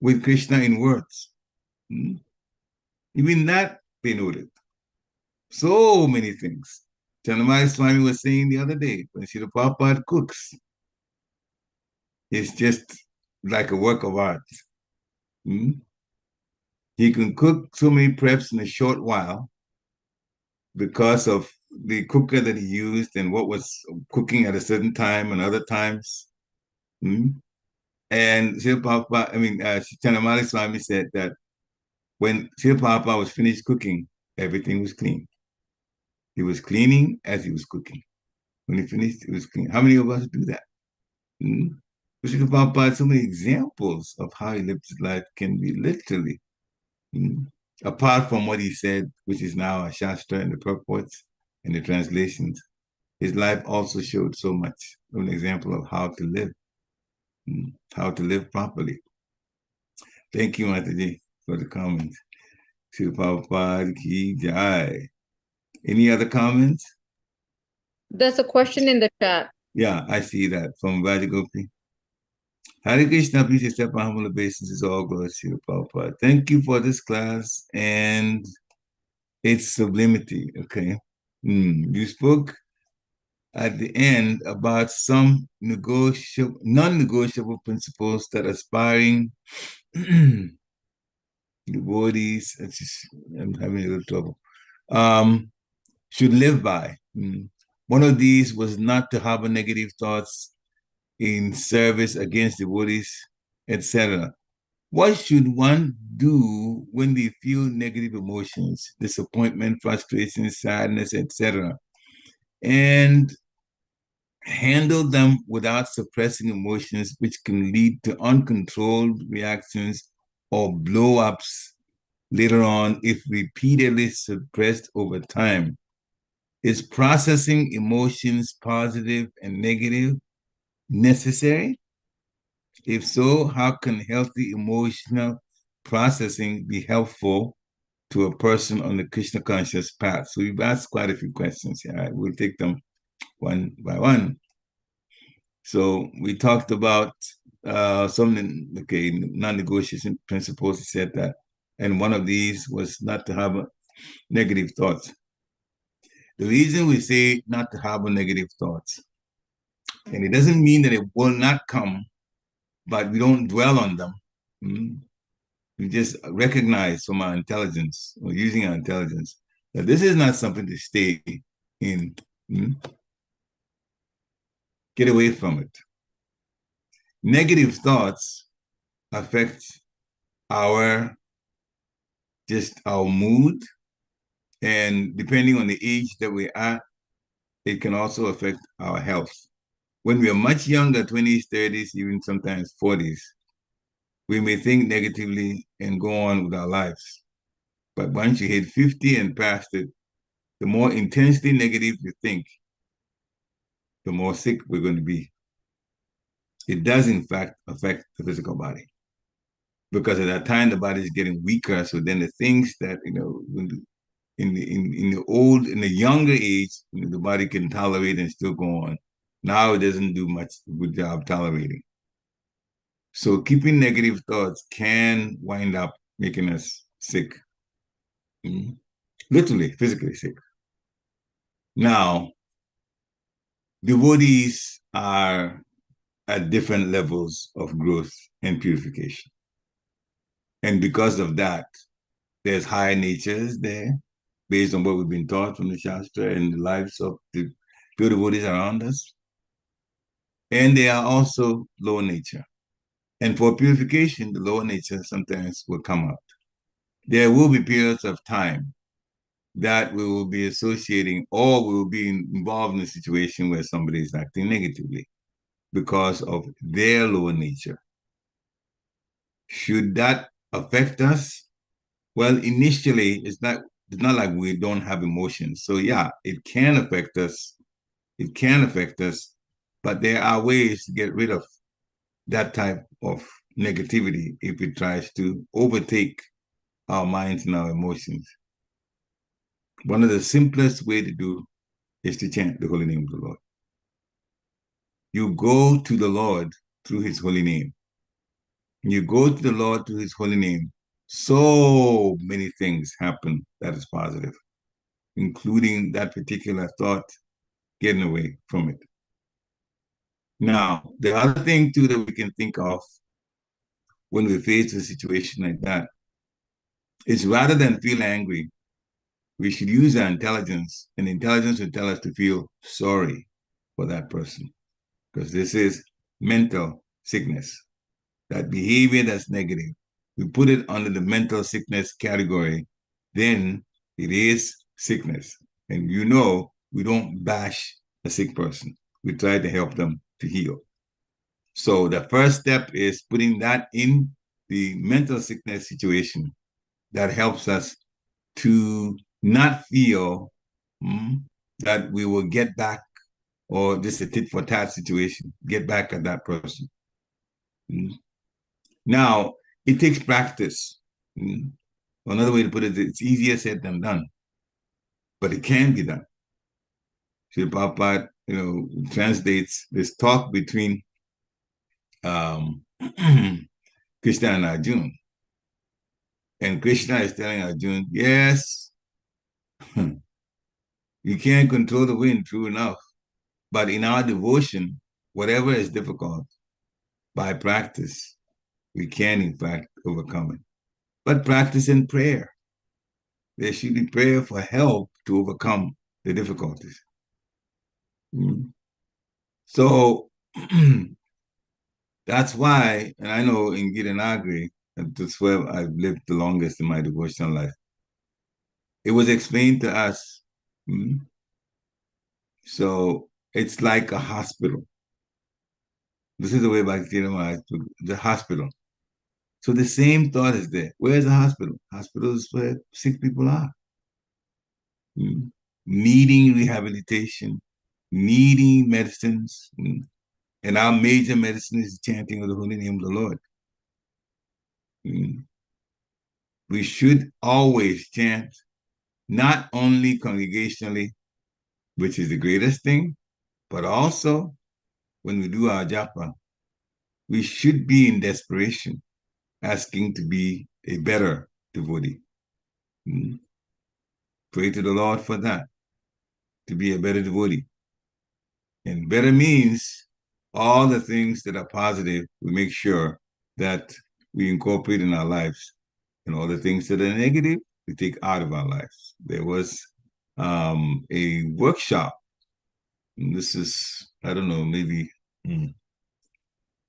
with Krishna in words. Even that they noted. So many things. Chanamai Swami was saying the other day, when Srila Prabhupada cooks, it's just like a work of art. He can cook so many preps in a short while because of the cooker that he used and what was cooking at a certain time and other times. And Srila Prabhupada, Chanamali Swami said that when Sri Prabhupada was finished cooking, everything was clean. He was cleaning as he was cooking. When he finished, it was clean. How many of us do that? Hmm? Sri Prabhupada had so many examples of how he lived his life can be literally. Hmm? Apart from what he said, which is now a Shastra and the purports and the translations, his life also showed so much of an example of how to live, how to live properly. Thank you, Mataji, for the comments. Srila Prabhupada ki jai. Any other comments? There's a question in the chat. Yeah, I see that from Vajagopi. Hare Krishna, please accept my humble obeisances, all glory to Srila Prabhupada. Thank you for this class and its sublimity, okay? You spoke at the end about some non-negotiable principles that aspiring devotees, I'm having a little trouble, should live by. One of these was not to harbor negative thoughts in service against devotees, etc. What should one do when they feel negative emotions, disappointment, frustration, sadness, etc., and handle them without suppressing emotions, which can lead to uncontrolled reactions or blow-ups later on if repeatedly suppressed over time? Is processing emotions, positive and negative, necessary? If so, how can healthy emotional processing be helpful to a person on the Krishna conscious path? So we've asked quite a few questions here. Right? We'll take them one by one. So we talked about some non-negotiation principles. He said that, and one of these was not to have negative thoughts. The reason we say not to harbor negative thoughts, and it doesn't mean that it will not come, but we don't dwell on them. We just recognize from our intelligence, or using our intelligence, that this is not something to stay in. Get away from it. Negative thoughts affect our mood, and depending on the age that we're at, it can also affect our health. When we are much younger, 20s, 30s, even sometimes 40s, we may think negatively and go on with our lives. But once you hit 50 and past it, the more intensely negative you think, the more sick we're going to be. It does, in fact, affect the physical body. Because at that time, the body is getting weaker. So then the things that, in the younger age, the body can tolerate and still go on. Now it doesn't do much good job tolerating. So keeping negative thoughts can wind up making us sick. Literally, physically sick. Now, devotees are at different levels of growth and purification. And because of that, there's higher natures there, based on what we've been taught from the Shastra and the lives of the pure devotees around us. And they are also lower nature. And for purification, the lower nature sometimes will come out. There will be periods of time that we will be associating, or we will be involved in a situation where somebody is acting negatively because of their lower nature. Should that affect us? Well, initially, it's not like we don't have emotions. So yeah, it can affect us. It can affect us, but there are ways to get rid of that type of negativity if it tries to overtake our minds and our emotions. One of the simplest way to do is to chant the holy name of the Lord. You go to the Lord through his holy name. You go to the Lord through his holy name. So many things happen that is positive, including that particular thought, getting away from it. Now, the other thing too that we can think of when we face a situation like that is, rather than feel angry, we should use our intelligence, and intelligence will tell us to feel sorry for that person, because this is mental sickness, that behavior that's negative. we put it under the mental sickness category, then it is sickness. And we don't bash a sick person. We try to help them to heal. So the first step is putting that in the mental sickness situation. That helps us to not feel that we will get back, or just a tit for tat situation, get back at that person. Now, it takes practice. Another way to put it, it's easier said than done, but it can be done. Srila Prabhupada, translates this talk between Krishna and Arjuna. And Krishna is telling Arjuna, yes, you can't control the wind, true enough. But in our devotion, whatever is difficult, by practice, we can, in fact, overcome it. But practice and prayer. There should be prayer for help to overcome the difficulties. So that's why, and I know in Gitanagri, and that's where I've lived the longest in my devotional life, it was explained to us. So it's like a hospital. This is the way back to the hospital. So the same thought is there. Where's the hospital? Hospital is where sick people are. Needing rehabilitation, needing medicines. And our major medicine is chanting of the holy name of the Lord. We should always chant, not only congregationally, which is the greatest thing, but also when we do our japa, we should be in desperation, asking to be a better devotee. Pray to the Lord for that, to be a better devotee. And better means all the things that are positive, we make sure that we incorporate in our lives. And all the things that are negative, we take out of our lives. There was a workshop, and this is, I don't know, maybe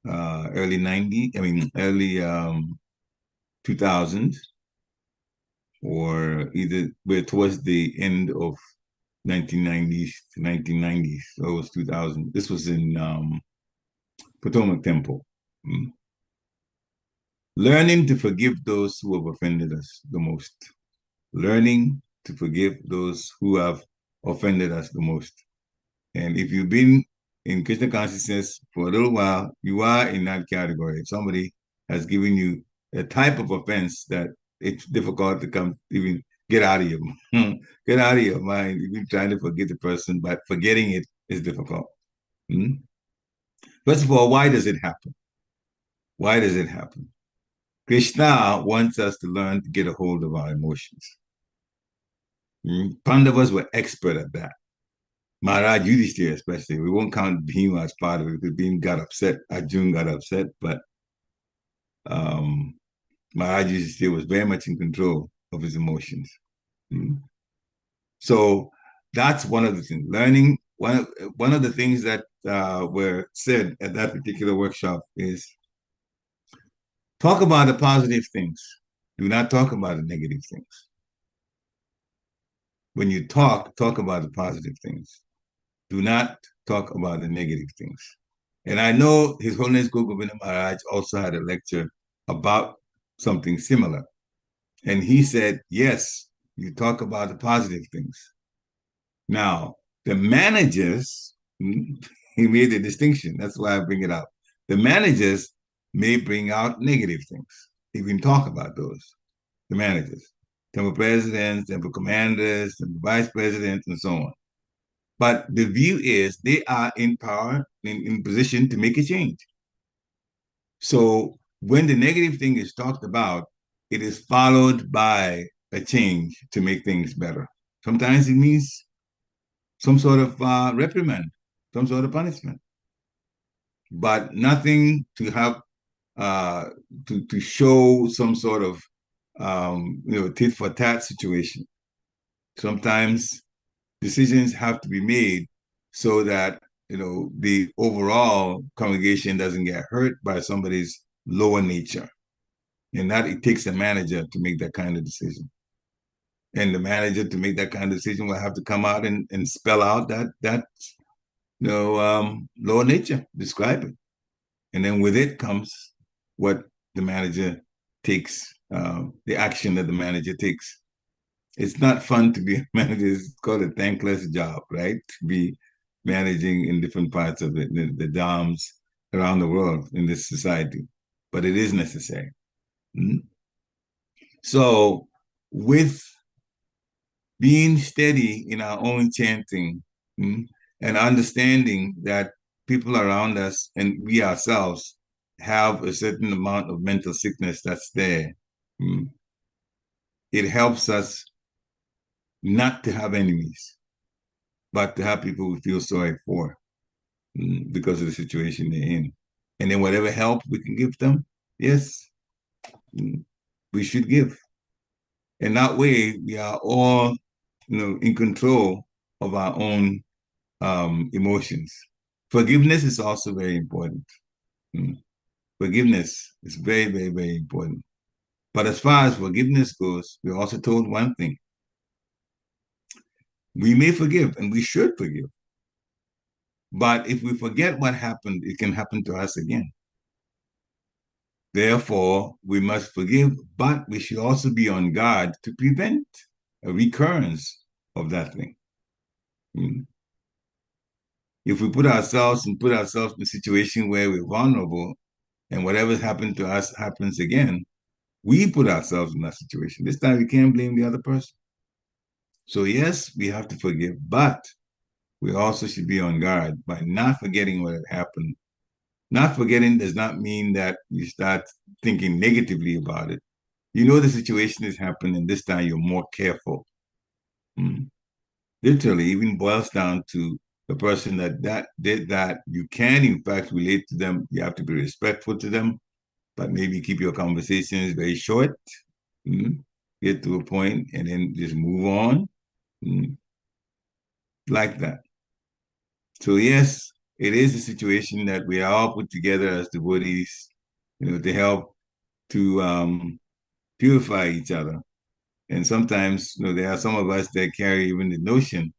early 2000s, or either towards the end of 1990s to 1990s. So it was 2000. This was in Potomac Temple. Learning to forgive those who have offended us the most. Learning to forgive those who have offended us the most. And if you've been in Krishna consciousness for a little while, you are in that category. If somebody has given you a type of offense that it's difficult to even get out of your get out of your mind. You've been trying to forget the person, but forgetting it is difficult. First of all, why does it happen? Why does it happen? Krishna wants us to learn to get a hold of our emotions. Pandavas were expert at that. Maharaj Yudhishthira especially. We won't count Bhima as part of it because Bhima got upset. Arjuna got upset, but Maharaj Yudhishthira was very much in control of his emotions. So that's one of the things. Learning, one of the things that were said at that particular workshop is talk about the positive things. Do not talk about the negative things. When you talk about the positive things. Do not talk about the negative things. And I know His Holiness Guru Govinda Maharaj also had a lecture about something similar. And he said, yes, you talk about the positive things. Now, the managers, he made a distinction. That's why I bring it up. The managers may bring out negative things. You can talk about those, the managers, temple presidents, temple commanders, temple vice presidents, and so on. But the view is they are in power, in position to make a change. So when the negative thing is talked about, it is followed by a change to make things better. Sometimes it means some sort of reprimand, some sort of punishment, but nothing to have to show some sort of tit for tat situation. Sometimes decisions have to be made so that the overall congregation doesn't get hurt by somebody's lower nature. And that it takes a manager to make that kind of decision. And the manager to make that kind of decision will have to come out and spell out that law of nature, describe it. And then with it comes what the manager takes, the action that the manager takes. It's not fun to be a manager. It's called a thankless job, right? To be managing in different parts of the DOMs around the world in this society. But it is necessary. Mm-hmm. So with being steady in our own chanting, and understanding that people around us and we ourselves have a certain amount of mental sickness that's there, it helps us not to have enemies, but to have people we feel sorry for because of the situation they're in. And then whatever help we can give them, yes, we should give. And that way we are all, in control of our own emotions. Forgiveness is also very important. Forgiveness is very, very, very important. But as far as forgiveness goes, we're also told one thing. We may forgive and we should forgive. But if we forget what happened, it can happen to us again. Therefore, we must forgive, but we should also be on guard to prevent a recurrence of that thing. If we put ourselves in a situation where we're vulnerable and whatever's happened to us happens again, we put ourselves in that situation. This time we can't blame the other person. So yes, we have to forgive, but we also should be on guard by not forgetting what had happened. Not forgetting does not mean that you start thinking negatively about it. You know the situation has happened, and this time you're more careful. Literally, even boils down to the person that did that. You can, in fact, relate to them. You have to be respectful to them, but maybe keep your conversations very short. Get to a point, and then just move on. Like that. So yes, it is a situation that we are all put together as devotees, to help to purify each other. And sometimes, there are some of us that carry even the notion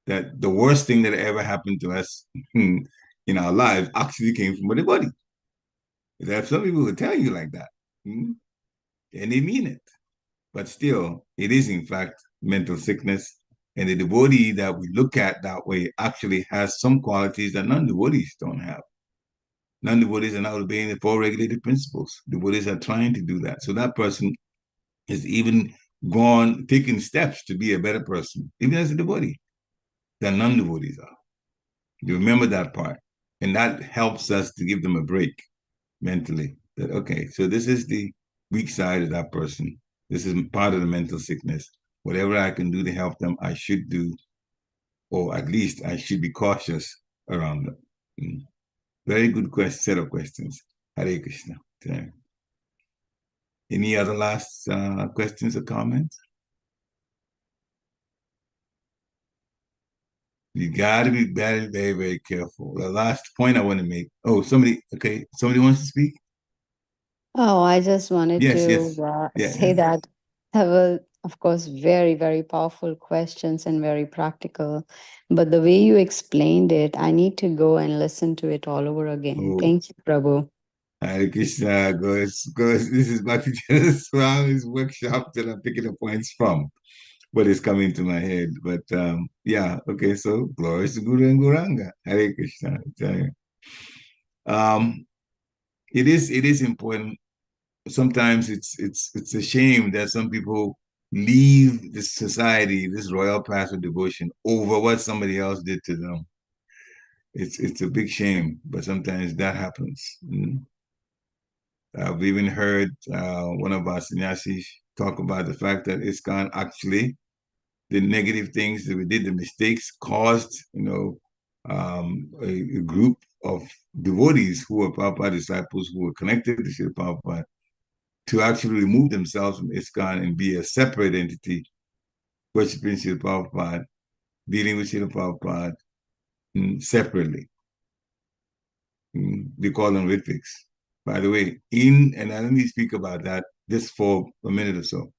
that the worst thing that ever happened to us in our lives actually came from the body. There are some people who tell you like that, and they mean it. But still, it is in fact mental sickness. And the devotee that we look at that way actually has some qualities that non-devotees don't have. Non-devotees are not obeying the four regulated principles. Devotees are trying to do that. So that person is even taking steps to be a better person, even as a devotee, than non-devotees are. You remember that part. And that helps us to give them a break mentally. That, okay, so this is the weak side of that person. This is part of the mental sickness. Whatever I can do to help them, I should do, or at least I should be cautious around them. Very good set of questions. Hare Krishna. Any other last questions or comments? You got to be very, very, very careful. The last point I want to make. Oh, somebody wants to speak? Oh, I just wanted Yes, to yes. say that have a, of course, very, very powerful questions and very practical. But the way you explained it, I need to go and listen to it all over again. Oh. Thank you, Prabhu. Hare Krishna, goes. This is Bhakti Swami's workshop that I'm picking the points from, what is coming to my head. But yeah, okay, so glory to Guru and Guranga. Hare Krishna. It is important. Sometimes it's a shame that some people leave this society, this royal path of devotion, over what somebody else did to them. It's a big shame, but sometimes that happens. I've even heard one of our sannyasis talk about the fact that ISKCON actually, the negative things that we did, the mistakes caused, a group of devotees who were Prabhupada disciples who were connected to Srila Prabhupada to actually remove themselves from ISKCON and be a separate entity, worshiping Srila Prabhupada, dealing with Srila Prabhupada separately. They call them Ritviks. By the way, and let me speak about that just for a minute or so.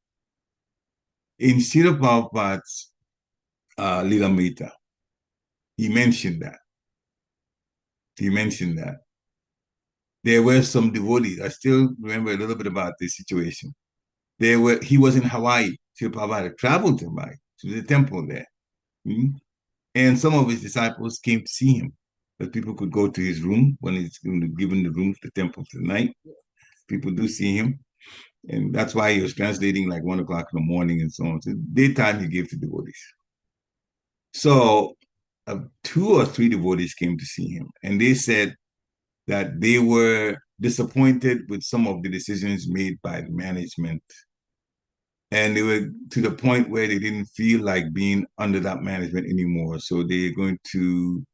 In Srila Prabhupada's Lilamrita, he mentioned that. He mentioned that. There were some devotees. I still remember a little bit about this situation. He was in Hawaii. Srila Prabhupada traveled to Hawaii to the temple there. Mm-hmm. And some of his disciples came to see him. But people could go to his room when he's given the room for the temple for the night. People do see him. And that's why he was translating like 1 o'clock in the morning and so on. So daytime he gave to devotees. So 2 or 3 devotees came to see him. And they said that they were disappointed with some of the decisions made by the management. And they were to the point where they didn't feel like being under that management anymore. So they're going to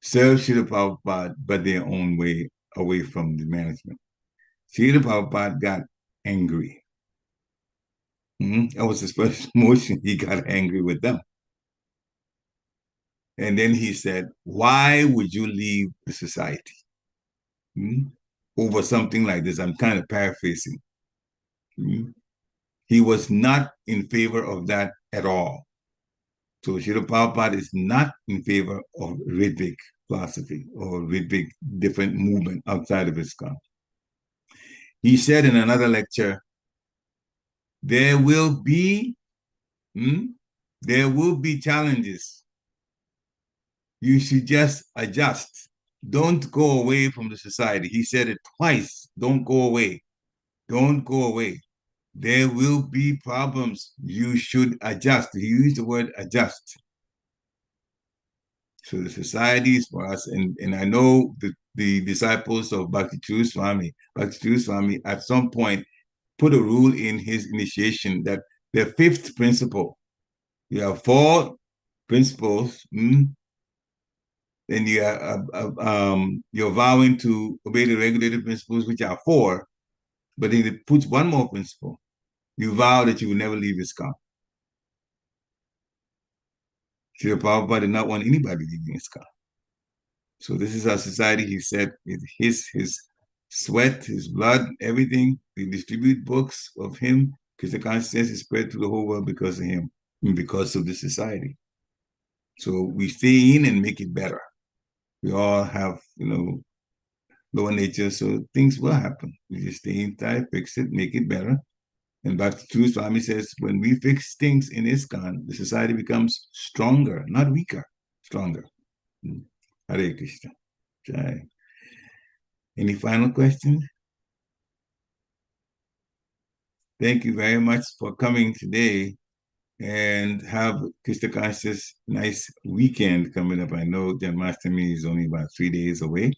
serve Srila Prabhupada, but their own way, away from the management. Srila Prabhupada got angry. That was his first emotion. He got angry with them. And then he said, why would you leave the society over something like this? I'm kind of paraphrasing. He was not in favor of that at all. So Srila Prabhupada is not in favor of Ritvic philosophy or Ritvic different movement outside of ISKCON. He said in another lecture, there will be challenges. You should just adjust. Don't go away from the society. He said it twice. Don't go away. Don't go away. There will be problems. You should adjust. He used the word adjust. So the society is for us. And I know the disciples of Bhakti Swami at some point put a rule in his initiation that the 5th principle, you have 4 principles, then you're vowing to obey the regulated principles, which are 4, but then it puts one more principle. You vow that you will never leave ISKCON. Srila Prabhupada did not want anybody leaving ISKCON. So this is our society, he said, with his sweat, his blood, everything. We distribute books of him because the consciousness is spread to the whole world because of him and because of the society. So we stay in and make it better. We all have, lower nature, so things will happen. We just stay inside, fix it, make it better. And Bhakti Swami says, when we fix things in ISKCON, the society becomes stronger, not weaker, stronger. Hare Krishna. Jai. Any final questions? Thank you very much for coming today, and have Krishna Conscious nice weekend coming up. I know Janmashtami is only about 3 days away.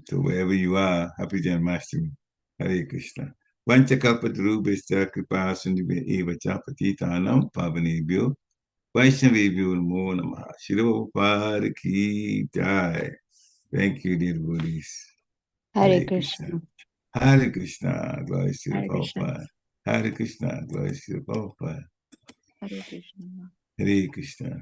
So wherever you are, happy Janmashtami. Hare Krishna. Vanchakalpatarubhishcha kripa sindhubhya eva cha patitanam pavanebhyo Vaishnavebhyo namo namaha. Shri Prabhupada ki jai. Thank you, dear devotees. Hare Krishna. Hare Krishna, glory to Hare Krishna. Prabhupada. Hare Krishna, glory to Prabhupada. Hare Krishna. Hare Krishna.